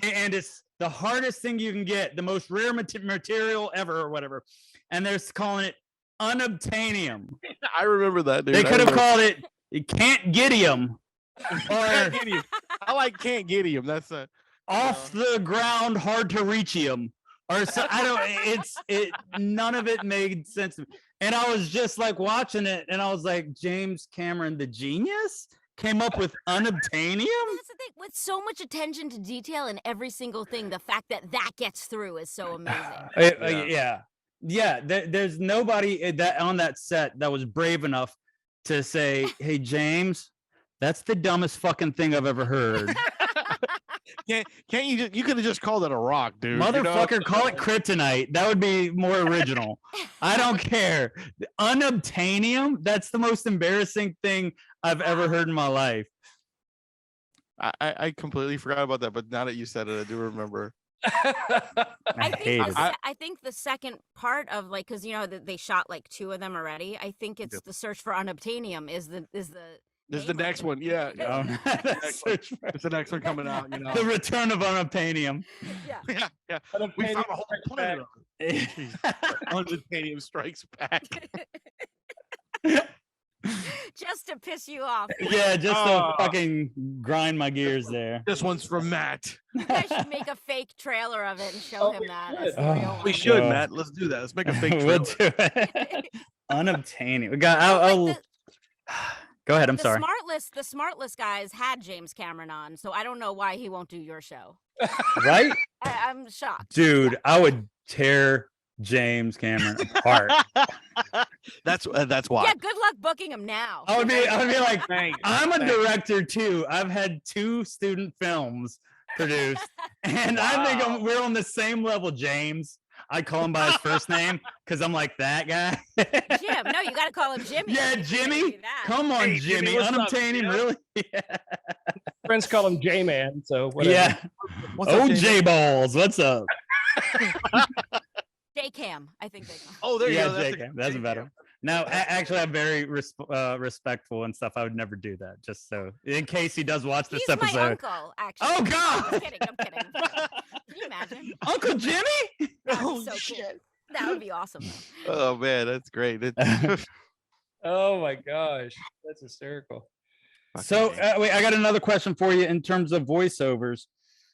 And it's the hardest thing you can get, the most rare material ever or whatever. And they're calling it unobtainium. I remember that, dude. They could have called it can't get him. I like can't get him. That's off the ground, hard to reach him. Or so, I don't, none of it made sense to me. And I was just like watching it and I was like, James Cameron, the genius, came up with unobtainium? That's the thing. With so much attention to detail in every single thing, the fact that gets through is so amazing. Yeah. There's nobody that on that set that was brave enough to say, hey, James, that's the dumbest fucking thing I've ever heard. Can't you could have just called it a rock, dude. you know? Motherfucker, call it kryptonite. That would be more original. I don't care. Unobtainium, that's the most embarrassing thing I've ever heard in my life. I completely forgot about that, but now that you said it, I do remember. I think the second part of like, because you know they shot like 2 of them already. I think it's the search for unobtainium is the This is the next one. Yeah. It's the next one coming out. You know. The return of unobtainium. Yeah. Yeah. We found a whole planet. Unobtainium strikes back. Just to piss you off. Yeah, just to fucking grind my gears there. This one's from Matt. You guys should make a fake trailer of it and show him that. As the real We one. should, Matt. Let's do that. Let's make a fake trailer. We'll do it. Unobtainium. We got. Go ahead. I'm sorry. The smart list guys had James Cameron on, so I don't know why he won't do your show. Right? I'm shocked. Dude, I would tear James Cameron apart. That's why. Yeah, good luck booking him now. I would be like, Thanks. I'm a director too. I've had 2 student films produced, and I think we're on the same level, James. I call him by his first name because I'm like that guy. Jim, no, you got to call him Jimmy. Yeah, Jimmy. Come on, Hey, Jimmy. Jimmy, Unobtainium, really? Yeah. Friends call him J-Man, so whatever. Yeah. What's up, OJ Balls. What's up? J-Cam, I think they call him. Oh, there you go. JK. That's better. No, actually, I'm very respectful and stuff. I would never do that. Just so, in case he does watch this He's episode. my uncle, actually. Oh, No, God. I'm kidding. Can you imagine? Uncle Jimmy? That'd be so cool. That would be awesome. Oh man, that's great. Oh my gosh, that's hysterical. So, wait, I got another question for you in terms of voiceovers.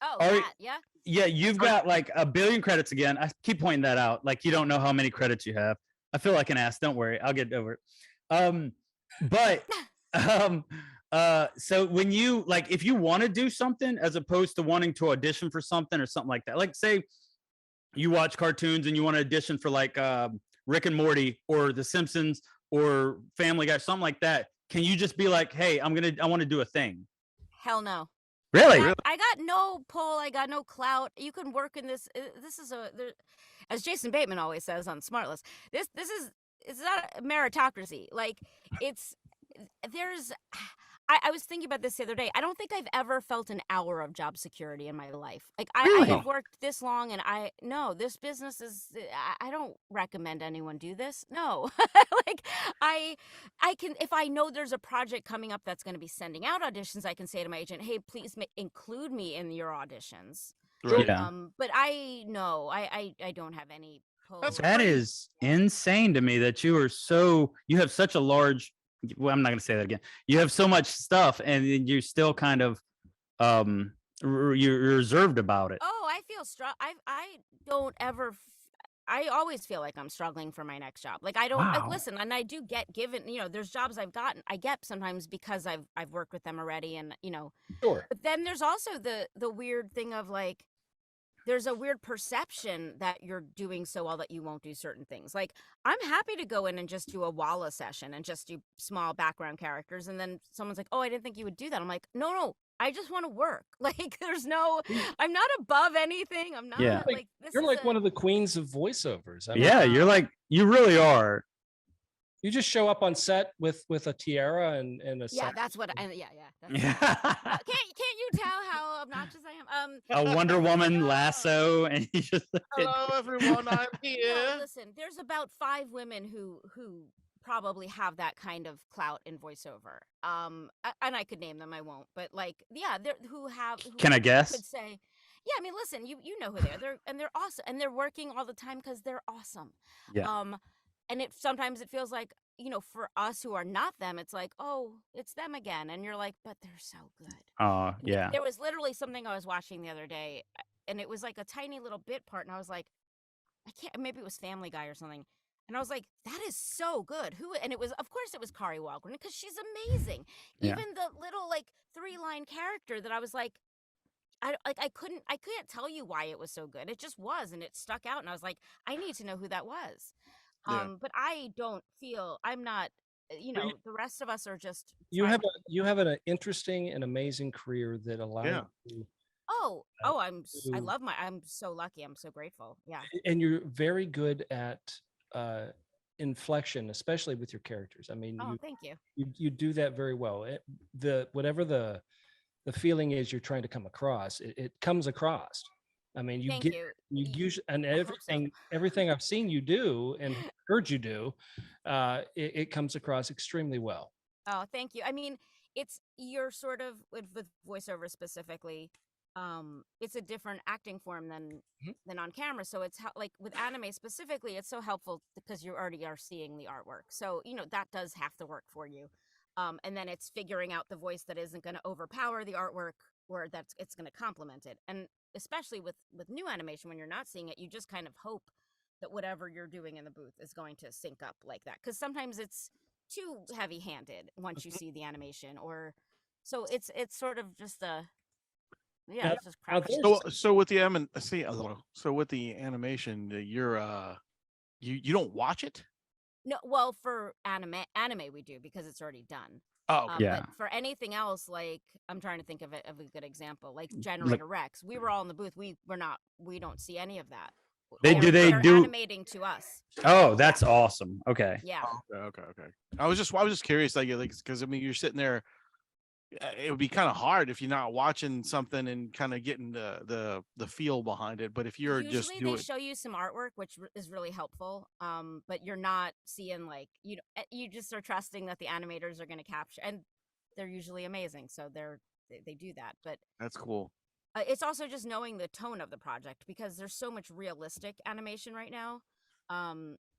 Oh, Are- Matt, yeah? Yeah, you've got like 1 billion credits again. I keep pointing that out. Like, you don't know how many credits you have. I feel like an ass. Don't worry. I'll get over it. So when you like, if you want to do something as opposed to wanting to audition for something or something like that, like say you watch cartoons and you want to audition for like Rick and Morty or The Simpsons or Family Guy, something like that. Can you just be like, hey, I want to do a thing? Hell no. Really? I got no pull. I got no clout. You can work in this. This is as Jason Bateman always says on Smartless. It's not a meritocracy. Like I was thinking about this the other day. I don't think I've ever felt an hour of job security in my life. Like I have worked this long, and this business is. I don't recommend anyone do this. No, like I can, if I know there's a project coming up that's going to be sending out auditions, I can say to my agent, "Hey, please include me in your auditions." Right. Yeah. But I don't have any pull. That is insane to me that you have such a large. Well, I'm not going to say that again. You have so much stuff, and you're still kind of you're reserved about it. Oh, I feel I always feel like I'm struggling for my next job. Like I don't listen, and I do get given. There's jobs I get sometimes because I've worked with them already, and Sure. But then there's also the weird thing of like. There's a weird perception that you're doing so well that you won't do certain things. Like I'm happy to go in and just do a Walla session and just do small background characters. And then someone's like, oh, I didn't think you would do that. I'm like, no, I just want to work. Like I'm not above anything. I'm not like, you're like one of the queens of voiceovers. You really are. You just show up on set with a tiara and a yeah, sack. that's what can't you tell how obnoxious I am? A Wonder Woman lasso, and you just Hello, everyone. I'm here. No, listen, there's about 5 women who probably have that kind of clout in voiceover. And I could name them. I won't. But like, yeah, who Can I guess? Could say, yeah. I mean, listen, you know who they are. They're awesome, and they're working all the time because they're awesome. Yeah. And sometimes it feels like, for us who are not them, it's like, oh, it's them again. And you're like, but they're so good. Oh, yeah. There was literally something I was watching the other day, and it was like a tiny little bit part. And I was like, maybe it was Family Guy or something. And I was like, that is so good. And it was, of course it was Kari Walgren because she's amazing. Yeah. Even the little like 3-line character that I was like, I can't tell you why it was so good. It just was, and it stuck out. And I was like, I need to know who that was. But I don't feel I'm not, the rest of us are just. You have an interesting and amazing career that allows you I Ooh. love I'm so lucky. I'm so grateful. Yeah. And you're very good at uh, inflection, especially with your characters. I mean, Oh, thank you. you do that very well. The whatever the feeling is you're trying to come across, it comes across. I mean, you Thank get you. you usually, and I hope so. everything I've seen you do and heard you do, it comes across extremely well. Oh, thank you. I mean, you're sort of with voiceover specifically, it's a different acting form Mhm. than on camera. So it's like with anime specifically, it's so helpful because you already are seeing the artwork. So, that does have to work for you. And then it's figuring out the voice that isn't going to overpower the artwork or it's going to complement it. And especially with new animation, when you're not seeing it, you just kind of hope that whatever you're doing in the booth is going to sync up like that. Because sometimes it's too heavy-handed once you see the animation, or so it's sort of just Now- it's just now crap. there's- So with the so with the animation, you're you don't watch it? No, well, for anime we do because it's already done. Oh, okay. Yeah. But for anything else, like I'm trying to think of a good example, like Generator Rex. We were all in the booth. We don't see any of that. They're animating to us. Oh, that's awesome. Okay. Yeah. Okay. I was just curious, like because I mean, you're sitting there. It would be kind of hard if you're not watching something and kind of getting the feel behind it. But if you're Usually just they doing, show you some artwork, which is really helpful. But you're not seeing like you just are trusting that the animators are going to capture, and they're usually amazing. So they do that. But that's cool. it's also just knowing the tone of the project because there's so much realistic animation right now.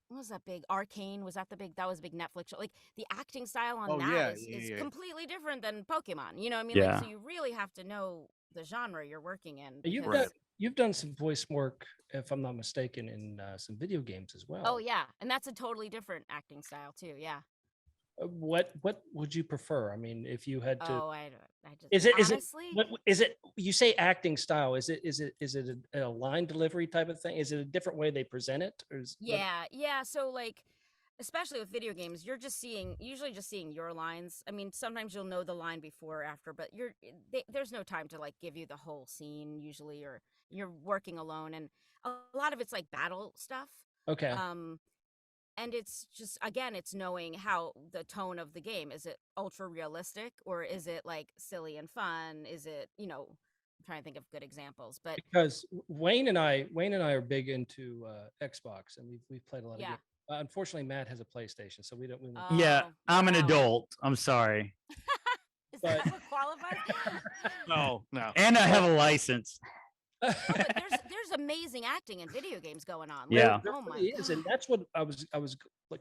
What was that big Arcane? Was that that was a big Netflix show? Like the acting style on Oh, that yeah, is yeah. completely different than Pokemon. You know what I mean? Yeah. Like, so you really have to know the genre you're working in. You've because- done, you've done some voice work, if I'm not mistaken, in some video games as well. Oh yeah, and that's a totally different acting style too. Yeah. What would you prefer? I mean, if you had to, Oh, I just is it honestly. what is it? You say acting style. Is it a line delivery type of thing? Is it a different way they present it? Or is Yeah. So like, especially with video games, you're usually just seeing your lines. I mean, sometimes you'll know the line before or after, but there's no time to like give you the whole scene usually, or you're working alone, and a lot of it's like battle stuff. Okay. And it's just, again, it's knowing how the tone of the game, is it ultra realistic or is it like silly and fun? Is it, I'm trying to think of good examples, but Because Wayne and I are big into Xbox, and we've played a lot of yeah. games. Unfortunately, Matt has a PlayStation, so we don't. Yeah, Oh, I'm an wow. adult. I'm sorry. Is that but- what qualifies? No. And I have a license. Oh, but there's amazing acting in video games going on. Like, Yeah. There oh my really is, and God. that's what I was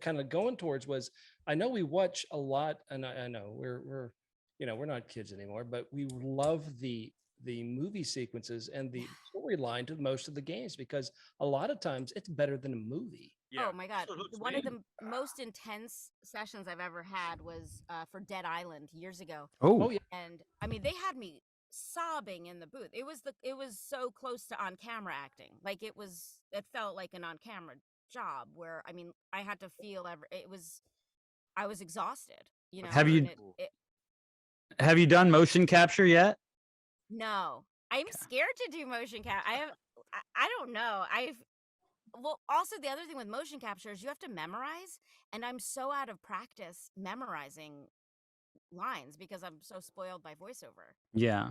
kind of going towards. Was I know we watch a lot, and I know we're we're not kids anymore, but we love the movie sequences and the storyline to most of the games because a lot of times it's better than a movie. Oh my God. One of the most intense sessions I've ever had was for Dead Island years ago. Oh yeah. And I mean, they had me sobbing in the booth. It was so close to on camera acting. Like it felt like an on camera job where, I mean, I had to feel I was exhausted, Have you- and Have you done motion capture yet? no, I'm scared to do motion cap. I don't know. Well, also the other thing with motion capture is you have to memorize, and I'm so out of practice memorizing lines because I'm so spoiled by voiceover. Yeah.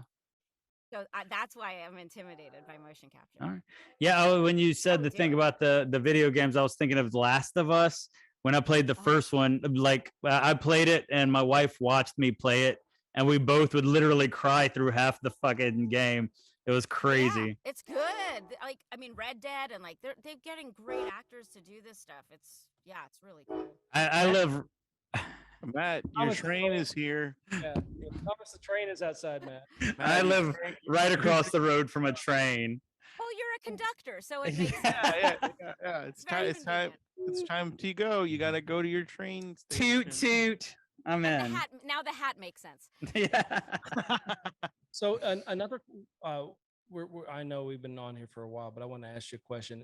So that's why I'm intimidated by motion capture. All right. Yeah. Oh, when you said the do thing it. about the video games, I was thinking of The Last of Us. When I played the first one, like I played it and my wife watched me play it, and we both would literally cry through half the fucking game. It was crazy. Yeah, it's good. Like, I mean, Red Dead, and like they're getting great actors to do this stuff. It's really cool. I live. Matt, your train is here. Yeah. Thomas, the train is outside, Matt. I live right across the road from a train. Well, you're a conductor, so it makes sense. Yeah. It's Very time. It's time to go. You got to go to your train Toot station. toot. I'm The in. hat, now the hat makes sense. Yeah. So another, I know we've been on here for a while, but I want to ask you a question.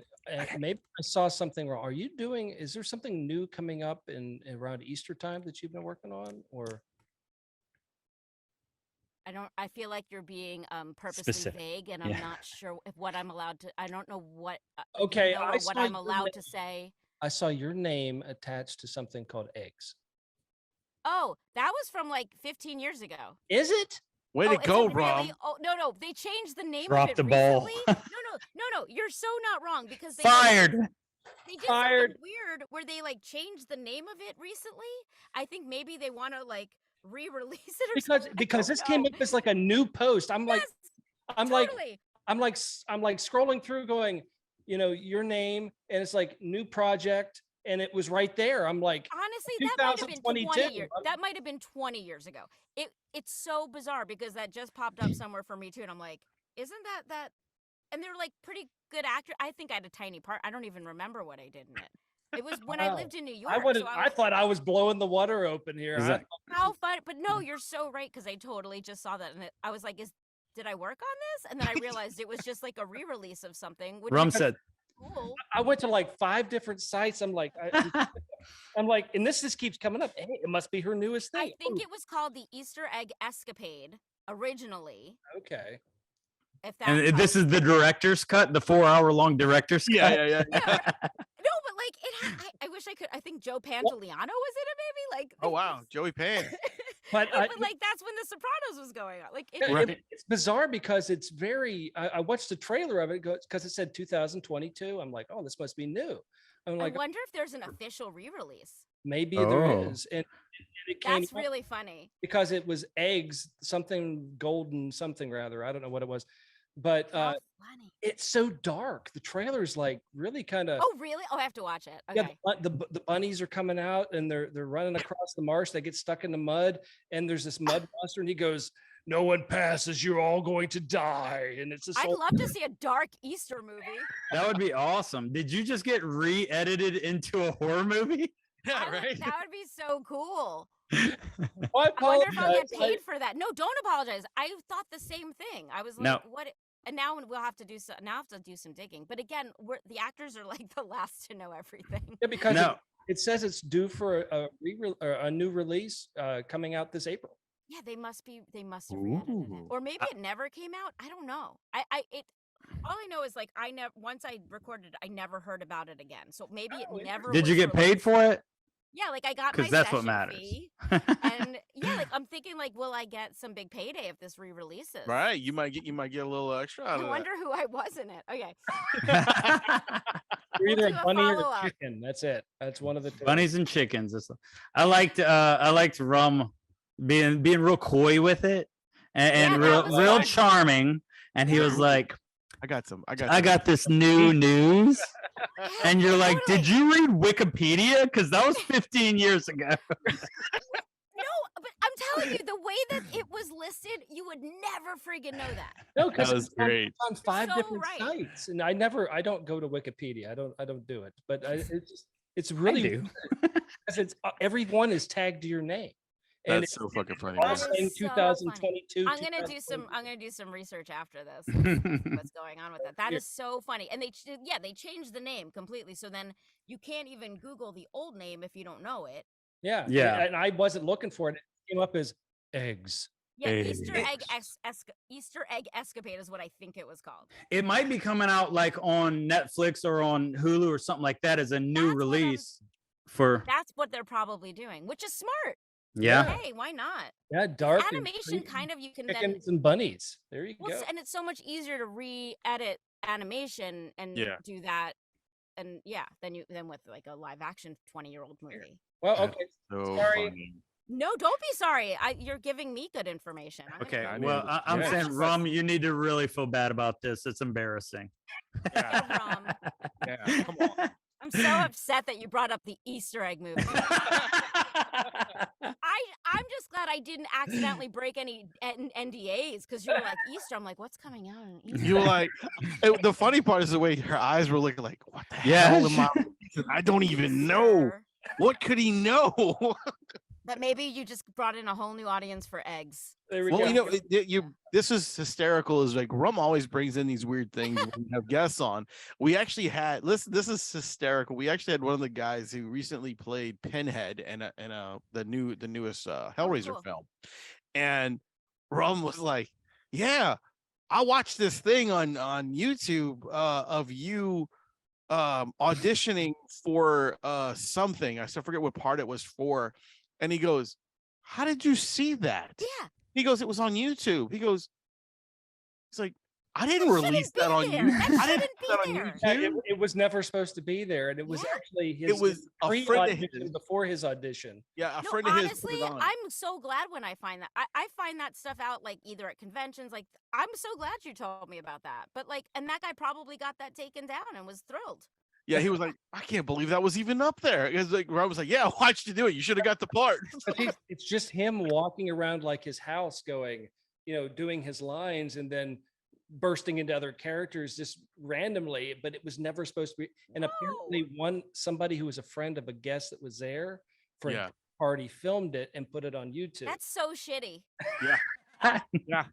Maybe I saw something wrong. Is there something new coming up in around Easter time that you've been working on, or? I feel like you're being purposely Specific. vague, and I'm Yeah. not sure if what I'm allowed to. I don't know what. Okay, you know, I or what saw I'm your allowed name. to say. I saw your name attached to something called eggs. Oh, that was from like 15 years ago. Is it? Way to It's a go, really, Rum. oh no, they changed the name Dropped of the it ball. recently. No, you're so not wrong because they Fired. They did Fired. something weird where they like changed the name of it recently. I think maybe they want to like re-release it or something. Because this came up as like a new post. I'm like, I'm totally. I'm like scrolling through going, your name, and it's like new project, and it was right there. I'm like, honestly, that might have been 20 2022. years. That might have been 20 years ago. It's so bizarre because that just popped up somewhere for me too, and I'm like, isn't that? And they're like pretty good actor. I think I had a tiny part. I don't even remember what I did in it. It was when I lived in New York. I thought I was blowing the water open here. How fun! But no, you're so right because I totally just saw that, and I was like, did I work on this? And then I realized it was just like a re-release of something. Rum said, cool. I went to like 5 different sites. I'm like, I'm like, and this just keeps coming up. Hey, it must be her newest thing. I think it was called the Easter Egg Escapade originally. Okay. If that and this is the director's cut, the 4-hour-long director's cut. Yeah. No, but like I wish I could. I think Joe Pantoliano was in it, maybe. Like, Oh wow, Joey Pan. But but like that's when The Sopranos was going on. Like, it's bizarre because it's very. I watched the trailer of it because it said 2022. I'm like, oh, this must be new. I'm like, I wonder if there's an official re-release. maybe there is, and it came That's really funny because it was eggs, something golden, something rather. I don't know what it was, but How funny. it's so dark. The trailer's like really kind of. Oh really? Oh, I have to watch it. Okay. Yeah, the bunnies are coming out and they're running across the marsh. They get stuck in the mud, and there's this mud monster, and he goes, "No one passes. You're all going to die." And it's just. I'd love to see a dark Easter movie. That would be awesome. Did you just get re-edited into a horror movie? Yeah, right. That would be so cool. I I wonder if I'll get apologize. paid for that. No, don't apologize. I thought the same thing. I was like, No. what? And now we'll have to do some. Now I have to do some digging. But again, the actors are like the last to know everything. Yeah, because No. it says it's due for a new release coming out this April. Yeah, they must have re-edited it, Ooh. or maybe it never came out. I don't know. All I know is like once I recorded it, I never heard about it again. So maybe it never. Did you was get paid released. for it? Yeah, like I got my Because that's what session matters. fee, and yeah, like I'm thinking like, will I get some big payday if this re-releases? Right, you might get a little extra out I of wonder who I was in it. Okay. You're either do a a bunny or a follow-up. chicken. That's it. That's one of the two. Bunnies and chickens. I liked Rum being real coy with it and Yeah, that real was real fun. charming. And he was like, I got some. I got this new news. Yeah, And you're like, totally. did you read Wikipedia? Because that was 15 years ago. No, but I'm telling you, the way that it was listed, you would never friggin' know that. No, because That was great. It's on 5 so different right. sites, and I don't go to Wikipedia. I don't do it, but it's really do. because it's everyone is tagged to your name. And That's so fucking funny. all man. That saying is so 2022. I'm gonna do some research after this. and see what's going on with it? That Yeah. is so funny. And they changed the name completely. So then you can't even Google the old name if you don't know it. Yeah, Yeah. And I wasn't looking for it. It came up as eggs. Yeah, Eggs. Easter Egg Escapade is what I think it was called. It might be coming out like on Netflix or on Hulu or something like that as a new That's what I'm- release for That's what they're probably doing, which is smart. yeah. Hey, why not? Yeah, dark and Animation creepy kind of you can then chickens and bunnies. There you well, go. and it's so much easier to re-edit animation and Yeah. do that. And yeah, then with like a live action 20-year-old movie. Well, okay. So Sorry. funny. No, don't be sorry. You're giving me good information. I'm gonna Okay. go I with Well, it. I'm Yeah. saying, Rum, you need to really feel bad about this. It's embarrassing. Yeah, Rum. yeah, come on. I'm so upset that you brought up the Easter egg movie. I'm just glad I didn't accidentally break any NDAs because you were like Easter. I'm like, what's coming out on Easter? You were like, the funny part is the way her eyes were looking like, what the Yeah, hell am I don't even know. Easter. What could he know? But maybe you just brought in a whole new audience for eggs. There we Well, go. you know, this is hysterical. Is like Rum always brings in these weird things when we have guests on. We actually had listen. This is hysterical. We actually had one of the guys who recently played Pinhead in the newest Hellraiser cool. film, and Rum was like, yeah, I watched this thing on YouTube of you auditioning for something. I still forget what part it was for. And he goes, how did you see that? Yeah. He goes, it was on YouTube. He goes, it's like, I didn't release that on YouTube. I didn't put that on YouTube. Yeah, it was never supposed to be there, and it was actually his. It was a friend of pre-audition his. before his audition. Yeah, a No, friend of his. honestly, put it on. I'm so glad when I find that. I find that stuff out like either at conventions. Like, I'm so glad you told me about that. But like, and that guy probably got that taken down and was thrilled. Yeah, he was like, I can't believe that was even up there. It was like, Rob was like, yeah, why'd you do it? You should have got the part. But it's just him walking around like his house, going, doing his lines, and then bursting into other characters just randomly. But it was never supposed to be. And apparently, somebody who was a friend of a guest that was there for a party filmed it and put it on YouTube. That's so shitty. Yeah, yeah.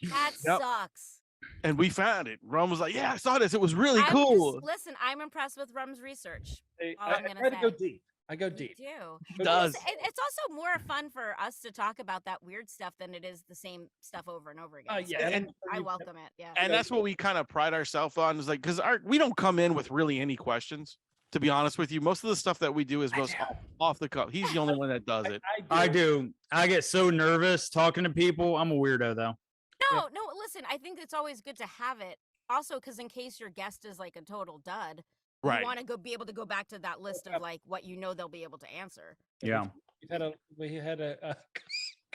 That sucks. And we found it. Rum was like, yeah, I saw this. It was really cool. Listen, I'm impressed with Rum's research. I try to go deep. I go deep. You do. He does. It's also more fun for us to talk about that weird stuff than it is the same stuff over and over again. Yeah, so I welcome it. Yeah. And that's what we kind of pride ourselves on, is like, because we don't come in with really any questions. To be honest with you, most of the stuff that we do is most off the cuff. He's the only one that does it. I do. I get so nervous talking to people. I'm a weirdo though. No, listen, I think it's always good to have it. Also, because in case your guest is like a total dud, you want to be able to go back to that list of like what they'll be able to answer. Yeah. We had a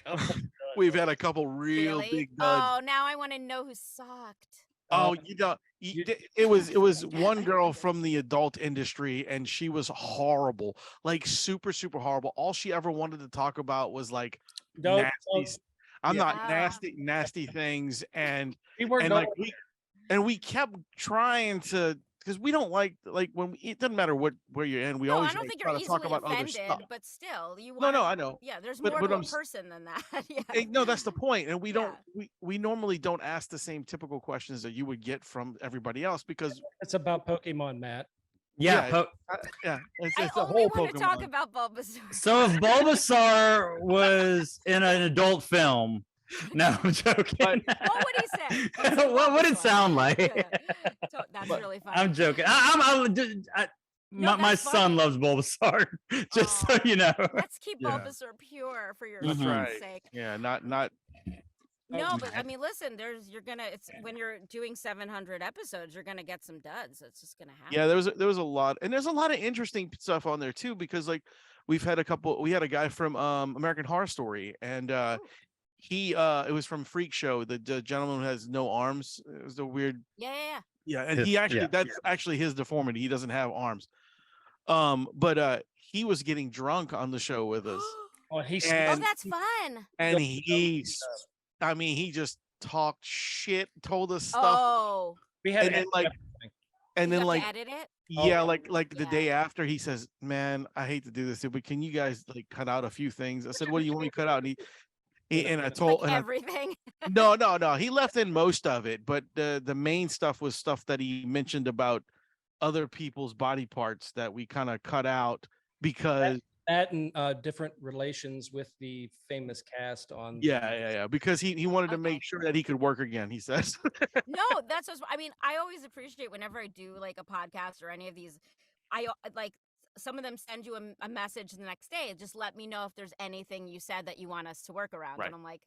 couple. We've had a couple real big duds. Oh, now I want to know who sucked. Oh, it was one girl from the adult industry, and she was horrible, like super, super horrible. All she ever wanted to talk about was like nasty. I'm not nasty things, and we kept trying to, because we don't like when it doesn't matter where you're in. We always I don't think try you're to talk easily about offended, other stuff. but still, No, I know. Yeah, there's But more to a I'm person than that. Yeah. No, that's the point. And we don't we normally don't ask the same typical questions that you would get from everybody else, because it's about Pokemon, Matt. Yeah, it's I a only whole want to talk Pokemon. about Bulbasaur. So if Bulbasaur was in an adult film, no, I'm joking. What would he say? What would it sound like? That's really funny. I'm joking. My son funny. loves Bulbasaur. Just so you know. Let's keep Bulbasaur pure for your That's son's right. sake. Yeah, not. No, but I mean, listen. It's when you're doing 700 episodes, you're gonna get some duds. It's just gonna happen. Yeah, there was a lot, and there's a lot of interesting stuff on there too, because like we had a guy from American Horror Story, and it was from Freak Show, the gentleman who has no arms. It was the weird. Yeah, and he actually that's actually his deformity. He doesn't have arms. But he was getting drunk on the show with us. That's fun. And he just talked shit, told us stuff. Oh, we had and then like edit it. Yeah, like the day after, he says, "Man, I hate to do this, but can you guys like cut out a few things?" I said, "What do you want me to cut out?" And I told everything. No, he left in most of it, but the main stuff was stuff that he mentioned about other people's body parts that we kind of cut out, because that and different relations with the famous cast on. Yeah, because he wanted to make sure that he could work again, he says. No, that's what I mean. I always appreciate whenever I do like a podcast or any of these. I like some of them send you a message the next day. Just let me know if there's anything you said that you want us to work around. Right. And I'm like,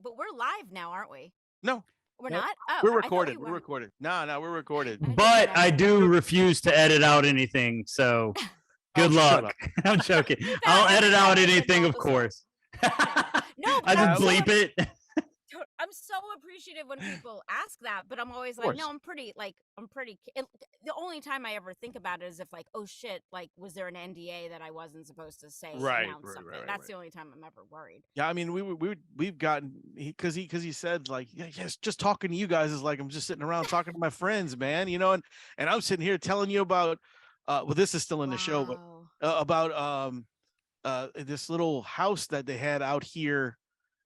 but we're live now, aren't we? No, we're not. Oh, we're recorded. We're recorded. No, we're recorded. But I do refuse to edit out anything. So good luck. I'm joking. I'll edit out anything, of course. No, I just bleep it. I'm so appreciative when people ask that, but I'm always like, no, I'm pretty. The only time I ever think about it is if like, oh shit, like, was there an NDA that I wasn't supposed to say? Right. That's the only time I'm ever worried. Yeah, I mean, we've gotten, because he said like, yes, just talking to you guys is like I'm just sitting around talking to my friends, man, and I'm sitting here telling you about, well, this is still in the show, but about this little house that they had out here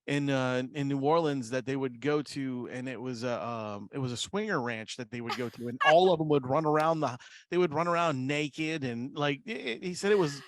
in New Orleans that they would go to, and it was a swinger ranch that they would go to, and all of them would run around naked, and like he said, it was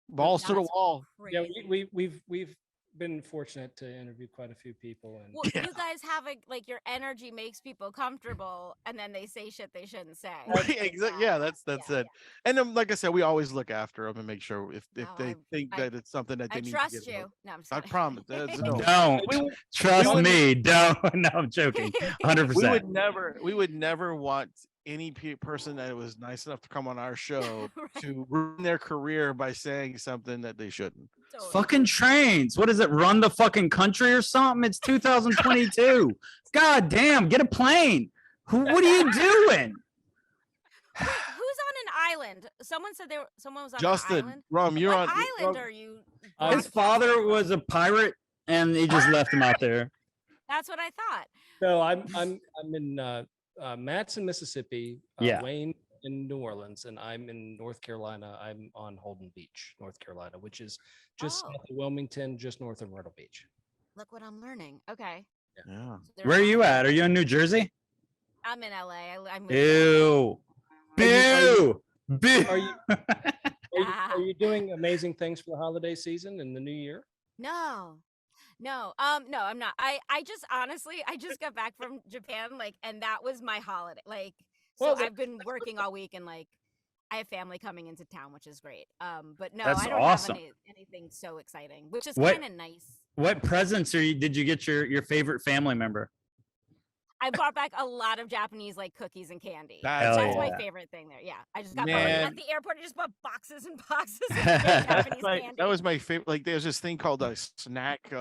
balls to the wall. Yeah, we've been fortunate to interview quite a few people, and Well, you guys have like your energy makes people comfortable, and then they say shit they shouldn't say. Right, exactly. Yeah, that's it. And then, like I said, we always look after them and make sure if No, they think I- that it's something that they I need trust to get you. involved. No, I'm just I kidding. promise. That's, no. Don't We would- trust would- me. Don't. No, I'm joking. 100%. we would never want any person that was nice enough to come on our show Right. to ruin their career by saying something that they shouldn't. Totally. Fucking trains. What is it? Run the fucking country or something? It's 2022. God damn, get a plane. What are you doing? Who's on an island? Someone said someone was on an Justin, island. Rum, you're What on. island are you? His broadcasting father from? was a pirate and he just left him out there. That's what I thought. so I'm in Matt's in Mississippi, Yeah. Wayne in New Orleans, and I'm in North Carolina. I'm on Holden Beach, North Carolina, which is just Oh. south of Wilmington, just north of Myrtle Beach. Look what I'm learning. Okay. Yeah. So they're Where are you on- at? Are you in New Jersey? I'm in LA. I'm Ew. Boo. Boo. Are you doing amazing things for the holiday season and the new year? No, no, I'm not. I just honestly, I just got back from Japan, like, and that was my holiday. Like, so Well, I've been working all week, and like, I have family coming into town, which is great. But no, That's I don't awesome. have anything so exciting, which is What- kind of nice. What presents did you get your favorite family member? I brought back a lot of Japanese like cookies and candy. That's That's yeah. my favorite thing there. Yeah, I just got Man. at the airport. I just bought boxes and boxes of That's Japanese candy. that was my favorite. Like, there's this thing called a snack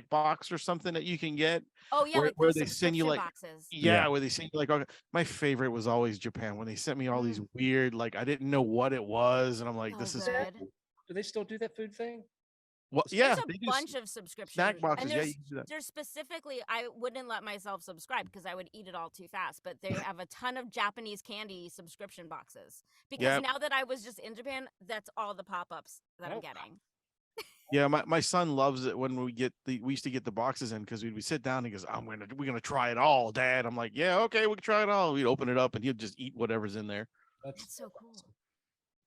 box or something that you can get. Oh yeah, where- like where the they send you, subscription like- boxes. Yeah, where they send you like, okay, my favorite was always Japan when they sent me all Mm. these weird, like, I didn't know what it was, and I'm like, So this is good. cool. Do they still do that food thing? Well, yeah, There's they a do bunch of subscriptions. snack boxes. And Yeah, there's, you can do that. there's specifically, I wouldn't let myself subscribe because I would eat it all too fast. But they have a ton of Japanese candy subscription boxes. Because Yep. now that I was just in Japan, that's all the pop-ups that I'm Oh. getting. Yeah, my son loves it when we used to get the boxes in because we'd sit down and he goes, we're gonna try it all, Dad. I'm like, yeah, okay, we can try it all. We'd open it up and he'd just eat whatever's in there. That's so cool.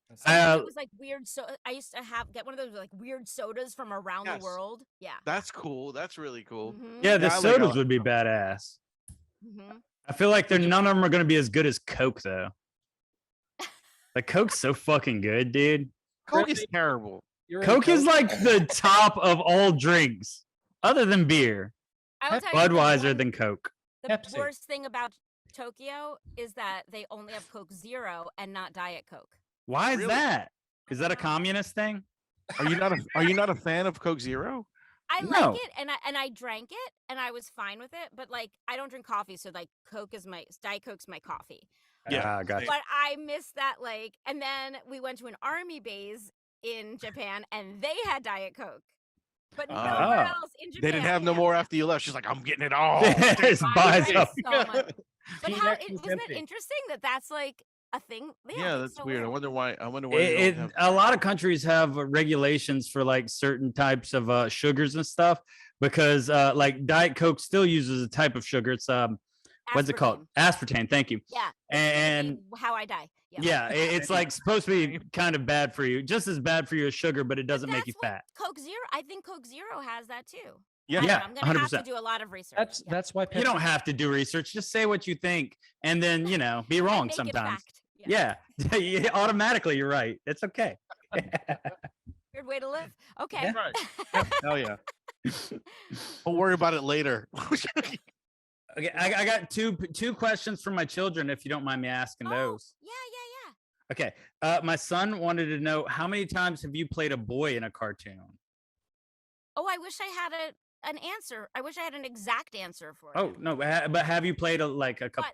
That's Sometimes Uh, it was like weird. So I used to get one of those like weird sodas from around Yes. the world. Yeah. That's cool. That's really cool. Mhm, Yeah, the Yeah, I like sodas all- would be badass. mhm. I feel like none of them are going to be as good as Coke, though. Like, Coke's so fucking good, dude. Coke is terrible. You're in Coke is like the top of all drinks, other than beer. I will tell you the Budweiser one- than Coke. The Pepsi. worst thing about Tokyo is that they only have Coke Zero and not Diet Coke. Why is Really? that? Is that a communist thing? Are you not a fan of Coke Zero? I No. like it and I drank it and I was fine with it, but like I don't drink coffee, so like Diet Coke's my coffee. Yeah, Ah, gotcha. But I miss that like, and then we went to an army base in Japan and they had Diet Coke, but nowhere Oh. else in Japan. They didn't have no yeah. more after you left. She's like, I'm getting it all. Just I buys drank up. so much. But Tea how next wasn't is that empty. interesting that that's like a thing? Yeah, that's that's so weird. I wonder why. they don't It, have- a lot of countries have regulations for like certain types of sugars and stuff because like Diet Coke still uses a type of sugar. It's what's it called? Aspartame. Thank you. Yeah. And How I Die. yeah, it's like supposed to be kind of bad for you, just as bad for you as sugar, but it doesn't make you That's fat. what Coke Zero. I think Coke Zero has that too. Yeah. I don't Yeah, know, I'm gonna have to 100%. do a lot of research. That's Yeah. that's why You don't have to do research. Just say what you think, and then be And wrong make it sometimes. fact. Yeah, yeah, automatically you're right. It's okay. Weird way to live. Okay. Right. Hell yeah. Don't worry about it later. Okay, I got two questions from my children, if you don't mind me asking those. Yeah, yeah, yeah. Okay, my son wanted to know how many times have you played a boy in a cartoon? Oh, I wish I had an answer. I wish I had an exact answer for Oh you. no, but have you played a couple?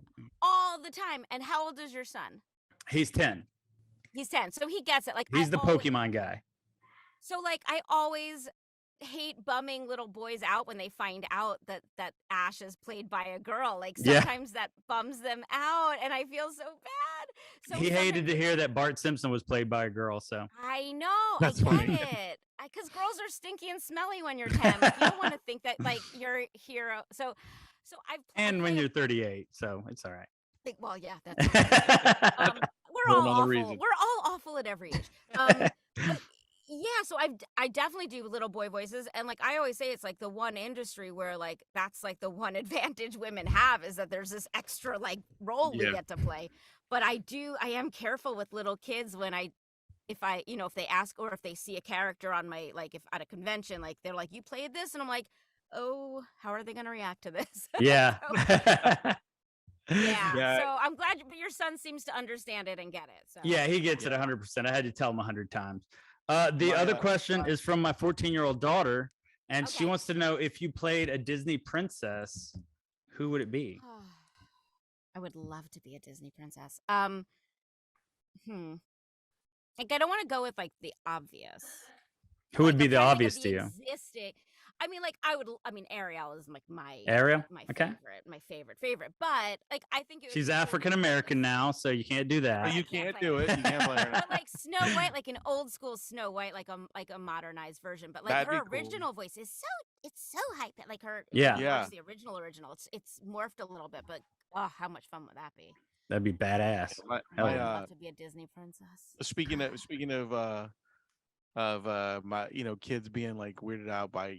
All the time. And how old is your son? He's 10. He's 10. So he gets it. Like He's I the always- Pokemon guy. So like I always hate bumming little boys out when they find out that Ash is played by a girl. Like Yeah. sometimes that bums them out and I feel so bad. So He hated to sometimes- hear that Bart Simpson was played by a girl. So I know. That's I get funny. it. Because girls are stinky and smelly when you're 10. Like, you don't want to think that like you're a hero. So I've and when played- you're 38, so it's all right. well, yeah, that's we're For all another awful. reason. We're all awful at every age. But Yeah, so I definitely do little boy voices, and like I always say, it's like the one industry where like that's like the one advantage women have is that there's this extra like role we Yeah. get to play. But I am careful with little kids when if they ask or if they see a character on my like if at a convention, like they're like, you played this, and I'm like, oh, how are they gonna react to this? Yeah. Yeah. Yeah. So I'm glad your son seems to understand it and get it. So Yeah, he gets it 100%. I had to tell him 100 times. The My, other question is from my 14-year-old daughter, and she Okay. wants to know if you played a Disney princess, who would it be? I would love to be a Disney princess. Like I don't want to go with like the obvious. Who would Like, be I'm the trying to obvious think to of you? the existing. I mean, like Ariel is like my Ariel? my Okay. favorite. But like I think it would She's be cool to African play, like, American now, so you can't do that. You can't can't play do her. it. You can't play her. But like Snow White, like an old school Snow White, like a modernized version. But like That'd her be cool. original voice is so hype. Like her, Yeah. if you Yeah. watch the original. It's morphed a little bit, but oh, how much fun would that be? That'd be badass. My, Hell my, yeah. I'd love to be a Disney princess. speaking of my kids being like weirded out by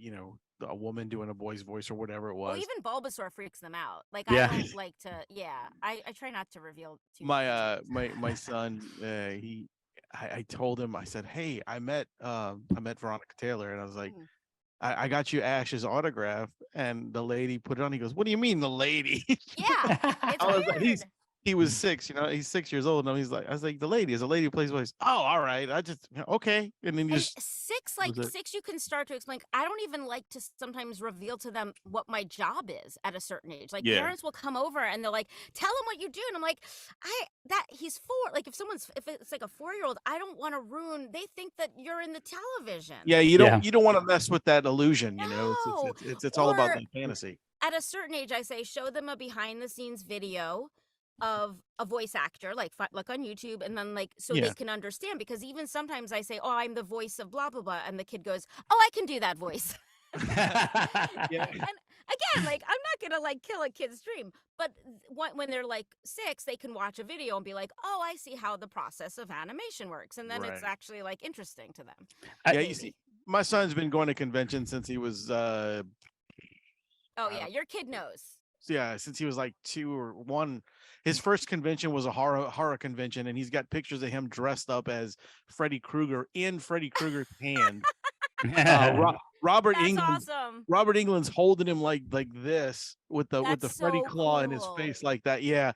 a woman doing a boy's voice or whatever it Well, was. even Bulbasaur freaks them out. Like Yeah. I don't like to. Yeah, I try not to reveal too My much. my son, I told him, I said, hey, I met Veronica Taylor, and I was like, Mhm. I got you Ash's autograph, and the lady put it on. He goes, what do you mean the lady? Yeah, it's I was like, weird. he was 6, he's 6 years old, and I was like, the lady is a lady who plays voice. Oh, all right. I just okay, and then you And just six, was it. you can start to explain. I don't even like to sometimes reveal to them what my job is at a certain age. Like Yeah. parents will come over and they're like, "Tell him what you do," and I'm like, he's 4. Like if it's like a 4-year-old, I don't want to ruin. They think that you're in the television. Yeah, you don't want to mess with that illusion. No. It's all about Or- the fantasy. At a certain age, I say show them a behind the scenes video of a voice actor, like on YouTube, and then like so Yeah. they can understand. Because even sometimes I say, "Oh, I'm the voice of blah blah blah," and the kid goes, "Oh, I can do that voice." Yeah. And again, like I'm not gonna like kill a kid's dream, but when they're like 6, they can watch a video and be like, "Oh, I see how the process of animation works," and then it's Right. actually like interesting to them. Yeah, Maybe. you see, my son's been going to conventions since he was Oh yeah, your kid knows. since he was like 2 or 1. His first convention was a horror convention, and he's got pictures of him dressed up as Freddy Krueger in Freddy Krueger's hand. Robert That's England. awesome. Robert England's holding him like this with the That's Freddy so claw in his cool. face like that. Yeah.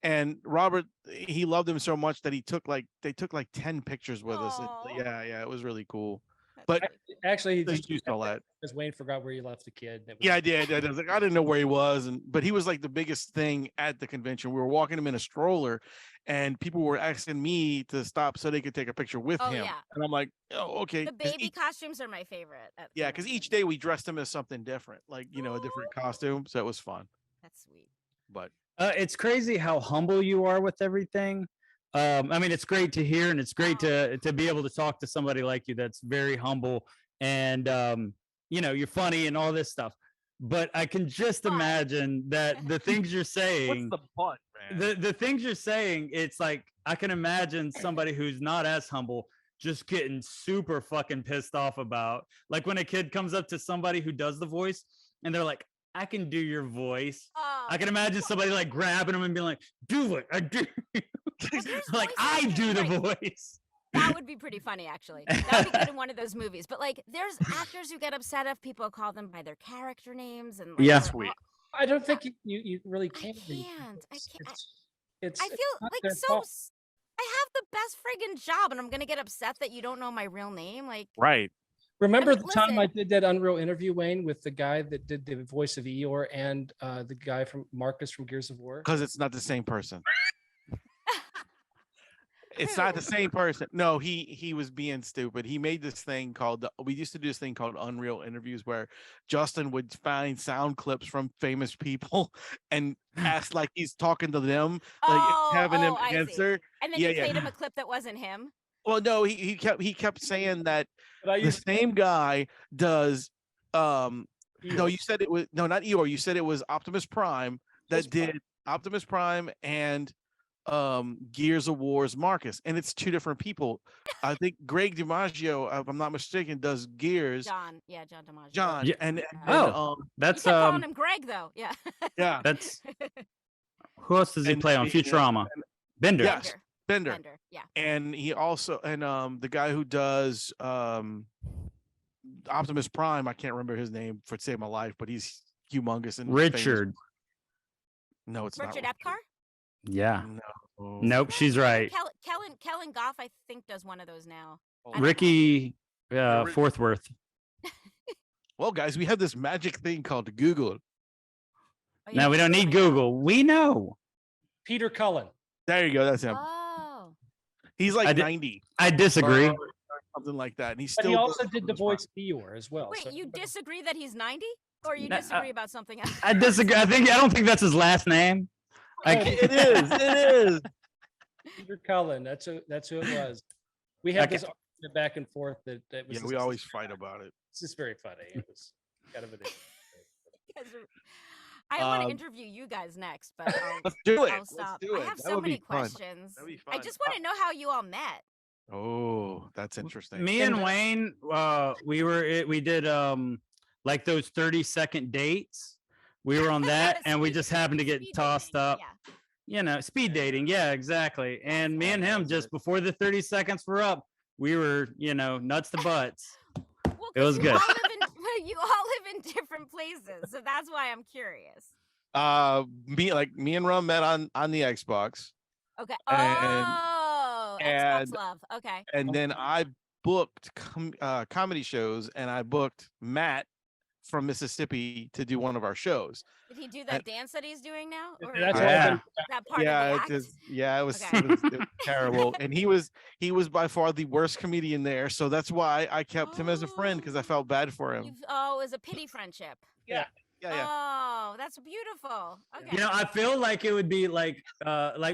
And Robert, he loved him so much that they took like 10 pictures with us. Aw. Yeah, it was really cool. That's But really cool. Actually, he they just used all that. because Wayne forgot where you left the kid. That was- Yeah, I did. I was like, I didn't know where he was, but he was like the biggest thing at the convention. We were walking him in a stroller, and people were asking me to stop so they could take a picture with Oh, him. yeah. And I'm like, oh, okay. The 'Cause baby costumes are my favorite. At yeah, because each day we dressed him as something different, like a different costume. So it was fun. That's sweet. But It's crazy how humble you are with everything. I mean, it's great to hear, and it's great to be able to talk to somebody like you that's very humble, and you're funny and all this stuff. But I can just imagine that the things you're saying, what's the butt, man? the things you're saying, it's like I can imagine somebody who's not as humble just getting super fucking pissed off about, like when a kid comes up to somebody who does the voice and they're like, I can do your voice. Oh, I can imagine somebody like grabbing them and being like, do it. I do. there's Like, voices I that do the right. voice. That would be pretty funny, actually. That would be good in one of those movies. But like, there's actors who get upset if people call them by their character names, and like, Yeah. they're Sweet. all- I don't think you really I can. be. can't. I It's- can't. It's I feel not like their so. fault. I have the best friggin' job, and I'm gonna get upset that you don't know my real name. Like, Right. Remember I mean, the time I listen. did that Unreal interview, Wayne, with the guy that did the voice of Eeyore and the guy from Marcus from Gears of War? Because it's not the same person. It's not the Who? same person. No, he was being stupid. He made this thing called we used to do this thing called Unreal interviews where Justin would find sound clips from famous people and ask like he's talking to them, like having them I see. answer. And then Yeah, you yeah. played him a clip that wasn't him. Well, no, he kept saying that But I the used same guy does no, Eeyore. you said it was not Eeyore, you said it was Optimus Prime that Optimus Prime. did Optimus Prime and Gears of War's Marcus, and it's two different people. I think Greg DiMaggio, if I'm not mistaken, does Gears. John DiMaggio. John, Yeah. and That's You kept calling him Greg though. Yeah. yeah, that's who else does he And- play on Futurama? Bender. Yes. Bender. Bender. Yeah. And he also the guy who does Optimus Prime, I can't remember his name for to save my life, but he's humongous and famous. Richard. No, it's Richard not. Epcar. Yeah. No. Nope, she's right. Kellen Goff, I think, does one of those now. Oh, I don't know. Ricky Yeah, Forthworth. Well, guys, we have this magic thing called Google. Oh, Now yeah, we don't need I know. Google. We know. Peter Cullen. There you go. That's him. Oh. He's I like did- 90, I disagree. or something like that, and he's But still. he also did the voice of Eeyore as well. Wait, so- you disagree that he's 90, or you No, disagree about something else? I disagree. I don't think that's his last name. I Oh, can't- It is. It is. Peter Cullen. That's who it was. We had Okay. this argument back and forth that was. Yeah, this- we always fight about it. This is very funny. It was kind of an. I want to Um, interview you guys next, but I'll, Let's do it. I'll Let's stop. do it. I have That so would be many fun. questions. That'd be I fun. just want to know how you all met. Oh, that's interesting. Me and Wayne, we did like those 30-second dates. We were on that, and we just happened to get Speed tossed dating, up. yeah. You know, speed dating. Yeah, exactly. And me and him, just before the 30 seconds were up, we were, nuts to butts. Well, It was 'cause good. You all live in different places, so that's why I'm curious. Me and Rum met on the Xbox, Okay. And- Oh, Xbox and- love. Okay. and then I booked comedy shows, and I booked Matt from Mississippi to do one of our shows. Did he do that dance that he's doing now? Or That's is why Yeah. that part Yeah, of it the act? just it was, Okay. it was terrible, and he was by far the worst comedian there, so that's why I kept him as a friend, because I felt bad for him. Oh, it was a pity friendship. Yeah. Oh, that's beautiful. Okay. I feel like it would be like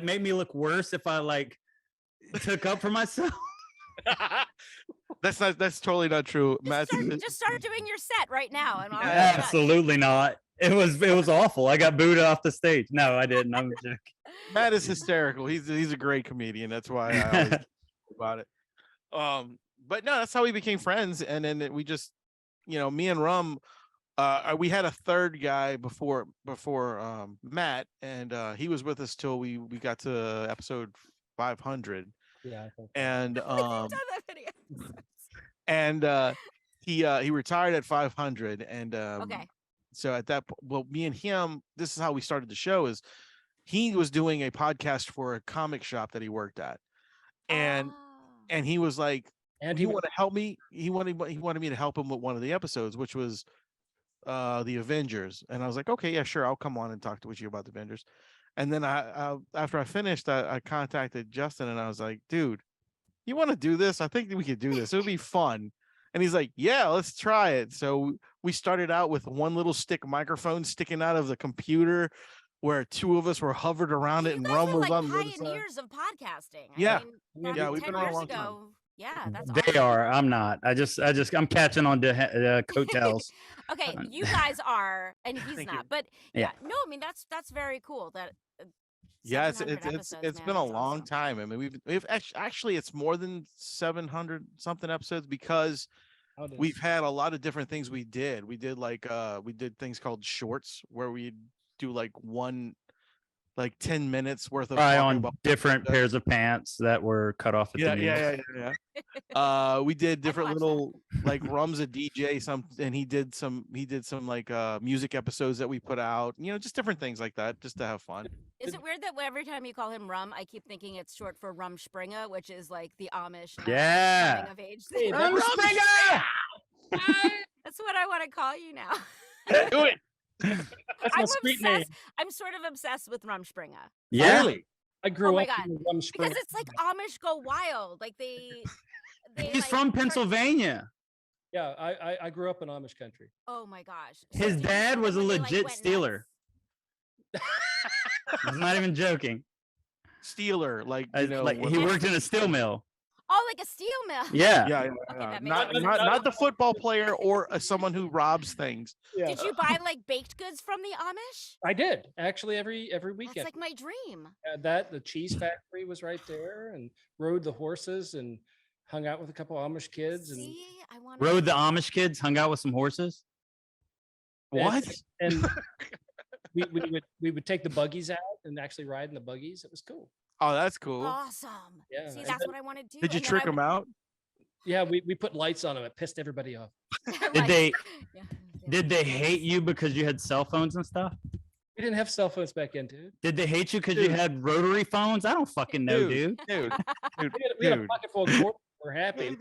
make me look worse if I took up for myself. That's totally not true. Matt, Just start doing your set right now, and I'll be done. Absolutely not. It was awful. I got booed off the stage. No, I didn't. I'm joking. Matt is hysterical. He's a great comedian. That's why I always joke about it. But no, that's how we became friends, and then we just, me and Rum, we had a third guy before Matt, and he was with us till we got to episode 500, Yeah. I think so. and We've done that video. he retired at 500, and Okay. so at that well, me and him, this is how we started the show. Is he was doing a podcast for a comic shop that he worked at, and Oh. he was like, And "You he want to help me?" He wanted me to help him with one of the episodes, which was the Avengers, and I was like, "Okay, yeah, sure, I'll come on and talk with you about the Avengers." And then I after I finished, I contacted Justin, and I was like, "Dude, you want to do this? I think we could do this. It would be fun." And he's like, "Yeah, let's try it." So we started out with one little stick microphone sticking out of the computer, where two of us were hovered around it, You and guys Rum were was like on the other side. pioneers of podcasting. Yeah. Back Yeah, we've 10 been around a years long time. ago. Yeah, that's They awesome. are. I'm not. I'm catching on to coattails. Okay, you guys are, and he's Thank not. you. But Yeah. no, I mean that's very cool. That Yeah, 700 it's episodes, been man, a that's long awesome. time. I mean, we've actually it's more than 700 something episodes, because How does- we've had a lot of different things we did. We did we did things called shorts, where we do like 10 minutes worth of Probably talking on about different stuff. pairs of pants that were cut off at Yeah, the knees. yeah. We did different watch little like Rum's a DJ, and he did some music episodes that we put out, just different things like that, just to have fun. Is it weird that every time you call him Rum, I keep thinking it's short for Rumspringa, which is like the Amish Yeah. coming of age Hey, thing? that's- That's what I want to call you now. Do it. That's my I'm street name. obsessed. I'm sort of obsessed with Rumspringa Yeah. Really? I grew Oh my up God. in Rumspringa. because it's like Amish go wild. Like they He's like, from turn- Pennsylvania. Yeah, I grew up in Amish country. Oh my gosh. His do you dad remember was a when they, like, legit went stealer. nuts? I'm not even joking. Steeler, He with- worked in a steel mill. Oh, like a steel mill. Yeah. that makes Not, sense. not the football player or someone who robs things. Yeah. Did you buy like baked goods from the Amish? I did actually every weekend. That's like my dream. The cheese factory was right there, and rode the horses and hung out with a couple Amish kids. And See, I want Rode the Amish kids, hung out with some horses. What? And we would take the buggies out and actually ride in the buggies. It was cool. Oh, that's cool. Awesome. Yeah. See, And that's then- what I want to do. Did you and then trick I them out? Yeah, we put lights on them. It pissed everybody off. Did they Yeah. did they hate you because you had cell phones and stuff? We didn't have cell phones back then, dude. Did they hate you because you Dude. had rotary phones? I don't fucking know, dude. Dude, We had a dude. pocket full of quarters. We're happy.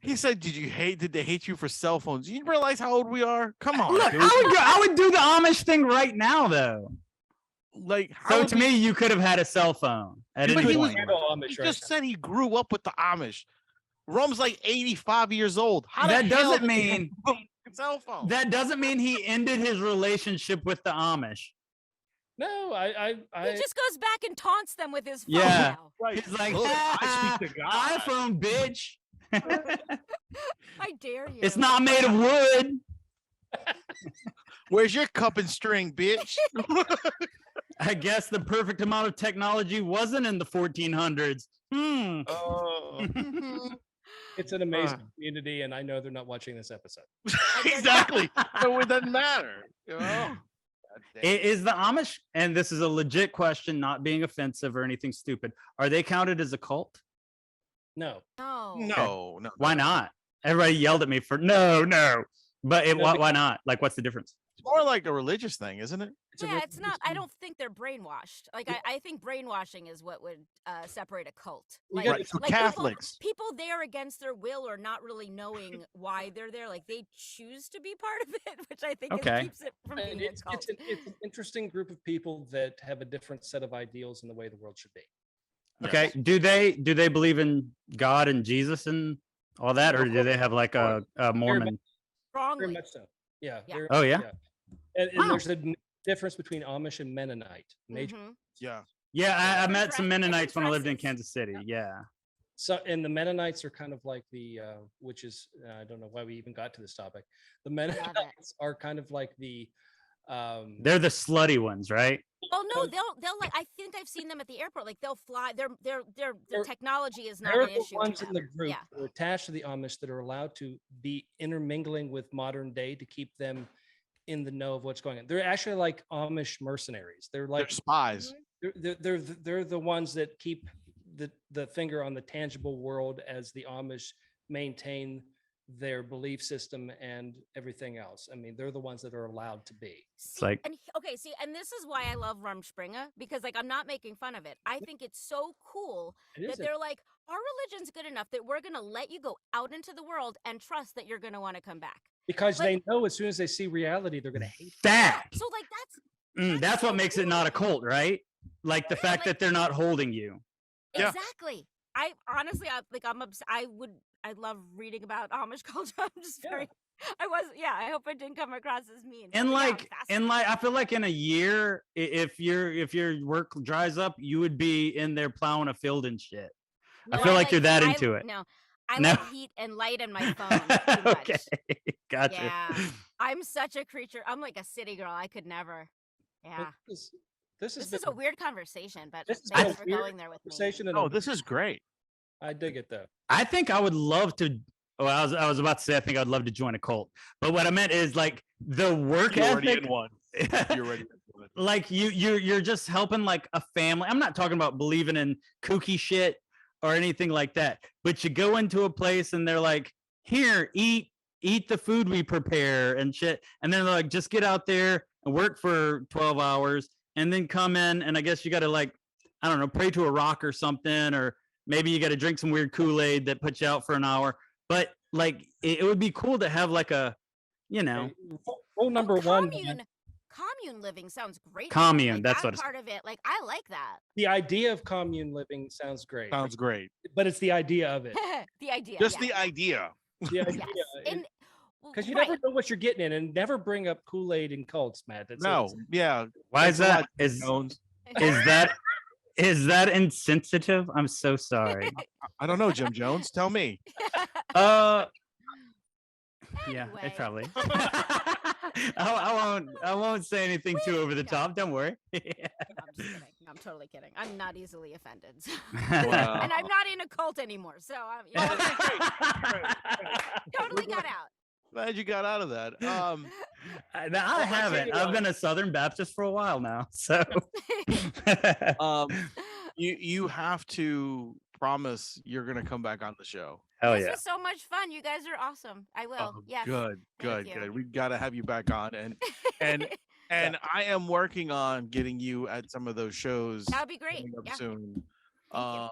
He said, did they hate you for cell phones? You realize how old we are? Come on, Look, dude. I would do the Amish thing right now, though. Like, So how to me, you could have had a cell phone at But any he was point. Handle Amish he right just now. said he grew up with the Amish. Rum's like 85 years old. How the That hell doesn't did he mean have a cell phone. that doesn't mean he ended his relationship with the Amish. No, I He just goes back and taunts them with his phone Yeah. now. Right. He's like, Look, I "Ah, speak to God." iPhone, bitch. I dare you. It's not made of wood. Where's your cup and string, bitch? I guess the perfect amount of technology wasn't in the 1400s. Oh. it's an amazing community, and I know they're not watching this episode. Exactly. So it doesn't matter. You know? God damn. Is the Amish, and this is a legit question, not being offensive or anything stupid, are they counted as a cult? No, No. No. Why not? Everybody yelled at me for no. But why not? Like, what's the difference? It's more like a religious thing, isn't it? Yeah, it's not. I don't think they're brainwashed. Like I think brainwashing is what would separate a cult. You Like, got- Right. So like Catholics. people there against their will or not really knowing why they're there. Like they choose to be part of it, which I think Okay. keeps it from And being a cult. it's an interesting group of people that have a different set of ideals in the way the world should be. Okay. Do they believe in God and Jesus and all that, or do they have like a Mormon? Very Strongly. much so. Yeah. Yeah. very- Oh, yeah? And Wow. there's a difference between Amish and Mennonite. Major. Mhm. Yeah. Yeah, I Different met some dress- Mennonites when I lived in different Kansas City. Yeah. So, and the Mennonites are kind of like the, which is, I don't know why we even got to this topic. The Mennonites are kind of like the, They're the slutty ones, right? Oh no, they'll like. I think I've seen them at the airport. Like they'll fly. Their They're- technology is not they're an the issue. to ones in the them. group Yeah. that are attached to the Amish that are allowed to be intermingling with modern day to keep them in the know of what's going on. They're actually like Amish mercenaries. They're They're like spies. they're the ones that keep the finger on the tangible world as the Amish maintain their belief system and everything else. I mean, they're the ones that are allowed to be. It's like, And okay, see, and this is why I love Rumspringa, because like I'm not making fun of it. I think it's so cool It is that they're like, our religion's good enough that we're gonna let you go out into the world and trust that you're gonna want to come back. because like- they know as soon as they see reality, they're going to hate. that. So like that's That's what makes it not a cult, right? Like the Yeah, fact like- that they're not holding you. Yeah. exactly. I honestly, I'm I love reading about Amish culture. I'm just Yeah. very. I hope it didn't come across as mean. And but yeah, I'm like, fascinated. I feel like in a year, if your work dries up, you would be in there plowing a field and shit. I No, feel like you're that into it. No, I No. like heat and light in my phone too much. Okay, gotcha. Yeah. I'm such a creature. I'm like a city girl. I could never. Yeah. This This is a weird conversation, but This has thanks been a for weird going there with me. conversation. And Oh, this is great. I dig it though. I think I would love to. Oh, I was about to say I think I'd love to join a cult, but what I meant is like the work You're already ethic. in one. You're already in one. Like you're just helping like a family. I'm not talking about believing in kooky shit or anything like that, but you go into a place and they're like, here, eat the food we prepare and shit, and then they're like, just get out there and work for 12 hours and then come in, and I guess you got to like, I don't know, pray to a rock or something, or maybe you got to drink some weird Kool-Aid that puts you out for an hour. But like it would be cool to have like a, you know, Rule number one. Commune living sounds great. Commune, Like, that's that what it's- part of it. Like I like that. The idea of commune living sounds great, Sounds great. but it's the idea of it. The idea. Just yeah. the idea. The idea, Yes. And because you right. never know what you're getting in, and never bring up Kool-Aid and cults, Matt. That's No. Yeah. why is Thanks a that? lot, Is Jones. is that Is that insensitive? I'm so sorry. I don't know, Jim Jones. Tell me. Yeah, Anyway. it probably. I won't say anything too over the top. Don't worry. I'm just kidding. I'm totally kidding. I'm not easily offended. Wow. And I'm not in a cult anymore, so I'm totally got out. Glad you got out of that. I haven't. I've been a Southern Baptist for a while now, so. You have to promise you're gonna come back on the show. Hell This yeah. was so much fun. You guys are awesome. I will. Oh, Yes. Good. Thank you. We got to have you back on, and I am working on getting you at some of those shows That'd be great. coming up Yeah. soon. Thank you.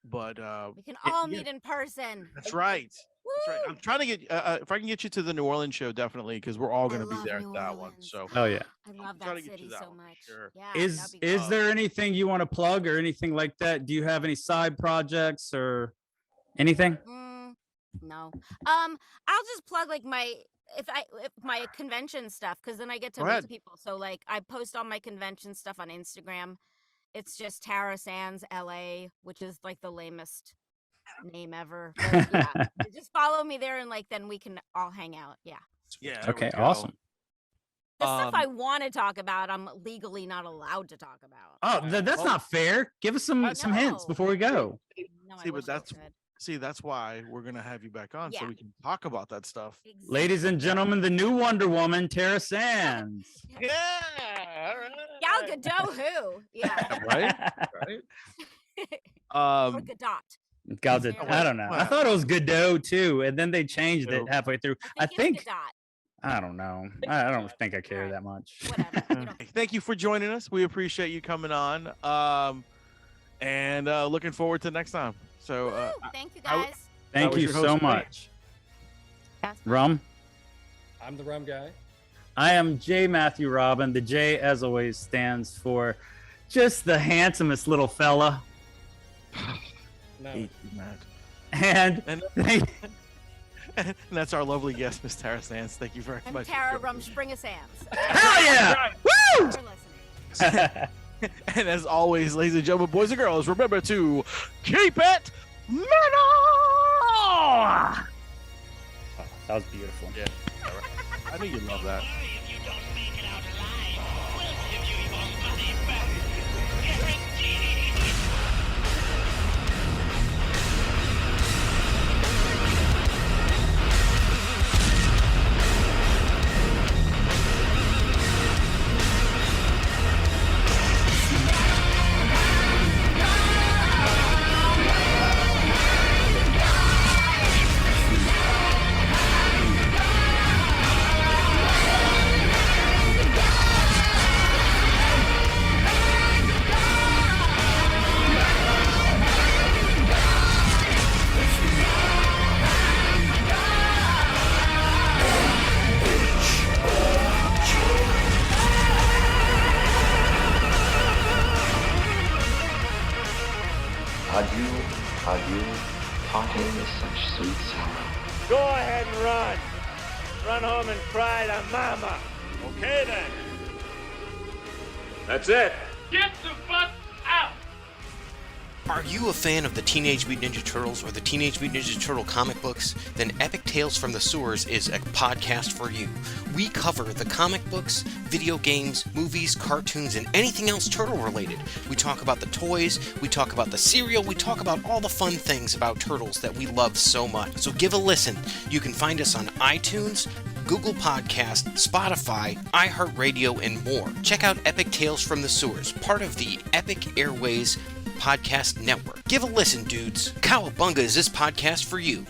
But We can yeah, all yeah. meet in person. That's right. That's right. Woo! I'm trying to get if I can get you to the New Orleans show, definitely, because we're all I going to be love there New at that one. Orleans. So Oh yeah. I love trying that to get you city that so one for much. sure. Yeah. Is that'd be is great. there anything you want to plug or anything like that? Do you have any side projects or anything? No. I'll just plug like my my convention stuff because then I get to Go meet ahead. people. So like I post all my convention stuff on Instagram. It's just Tara Sands LA, which is like the lamest name ever. But, yeah, just follow me there and like then we can all hang out. Yeah. Yeah. there we Okay, go. awesome. The stuff Um, I want to talk about, I'm legally not allowed to talk about. Oh, that's Well, not fair. Give us some hints No. before we go. No, See, I but wish I that's- could. See, that's why we're gonna have you back on so Yeah. we can talk about that stuff. Ladies and gentlemen, the new Wonder Woman, Tara Sands. Yeah. All right. Gal Gadot, who? Yeah. Right. Or Gadot. God, I don't know. I thought it was Godot too, and then they changed it Nope. halfway through. I it's think Gadot. I don't know. I don't think I care that much. Whatever. You don't- Thank you for joining us. We appreciate you coming on. And looking forward to next time. So Woo! Thank you I w- guys. Thank was you your so host, Wayne. much. Rum. I'm the rum guy. I am J. Matthew Robin. The J, as always, stands for just the handsomest little fella. No. And And thank- and that's our lovely guest, Miss Tara Sands. Thank you very I'm much. for Tara joining us. Rumspringa Sands. hell yeah! Woo! For listening. And as always, ladies and gentlemen, boys and girls, remember to keep it metal. Oh, that was beautiful. Yeah. I know you love that. If you don't make it out alive, we'll give you your money back. Guaranteed. Adieu, parting with such sweet sorrow. Go ahead and run. Run home and cry to mama. Okay then. That's it. Get the fuck out. Are you a fan of the Teenage Mutant Ninja Turtles or the Teenage Mutant Ninja Turtle comic books? Then Epic Tales from the Sewers is a podcast for you. We cover the comic books, video games, movies, cartoons, and anything else turtle related. We talk about the toys, we talk about the cereal, we talk about all the fun things about turtles that we love so much. So give a listen. You can find us on iTunes, Google Podcast, Spotify, iHeartRadio, and more. Check out Epic Tales from the Sewers, part of the Epic Airways Podcast Network. Give a listen, dudes. Cowabunga is this podcast for you.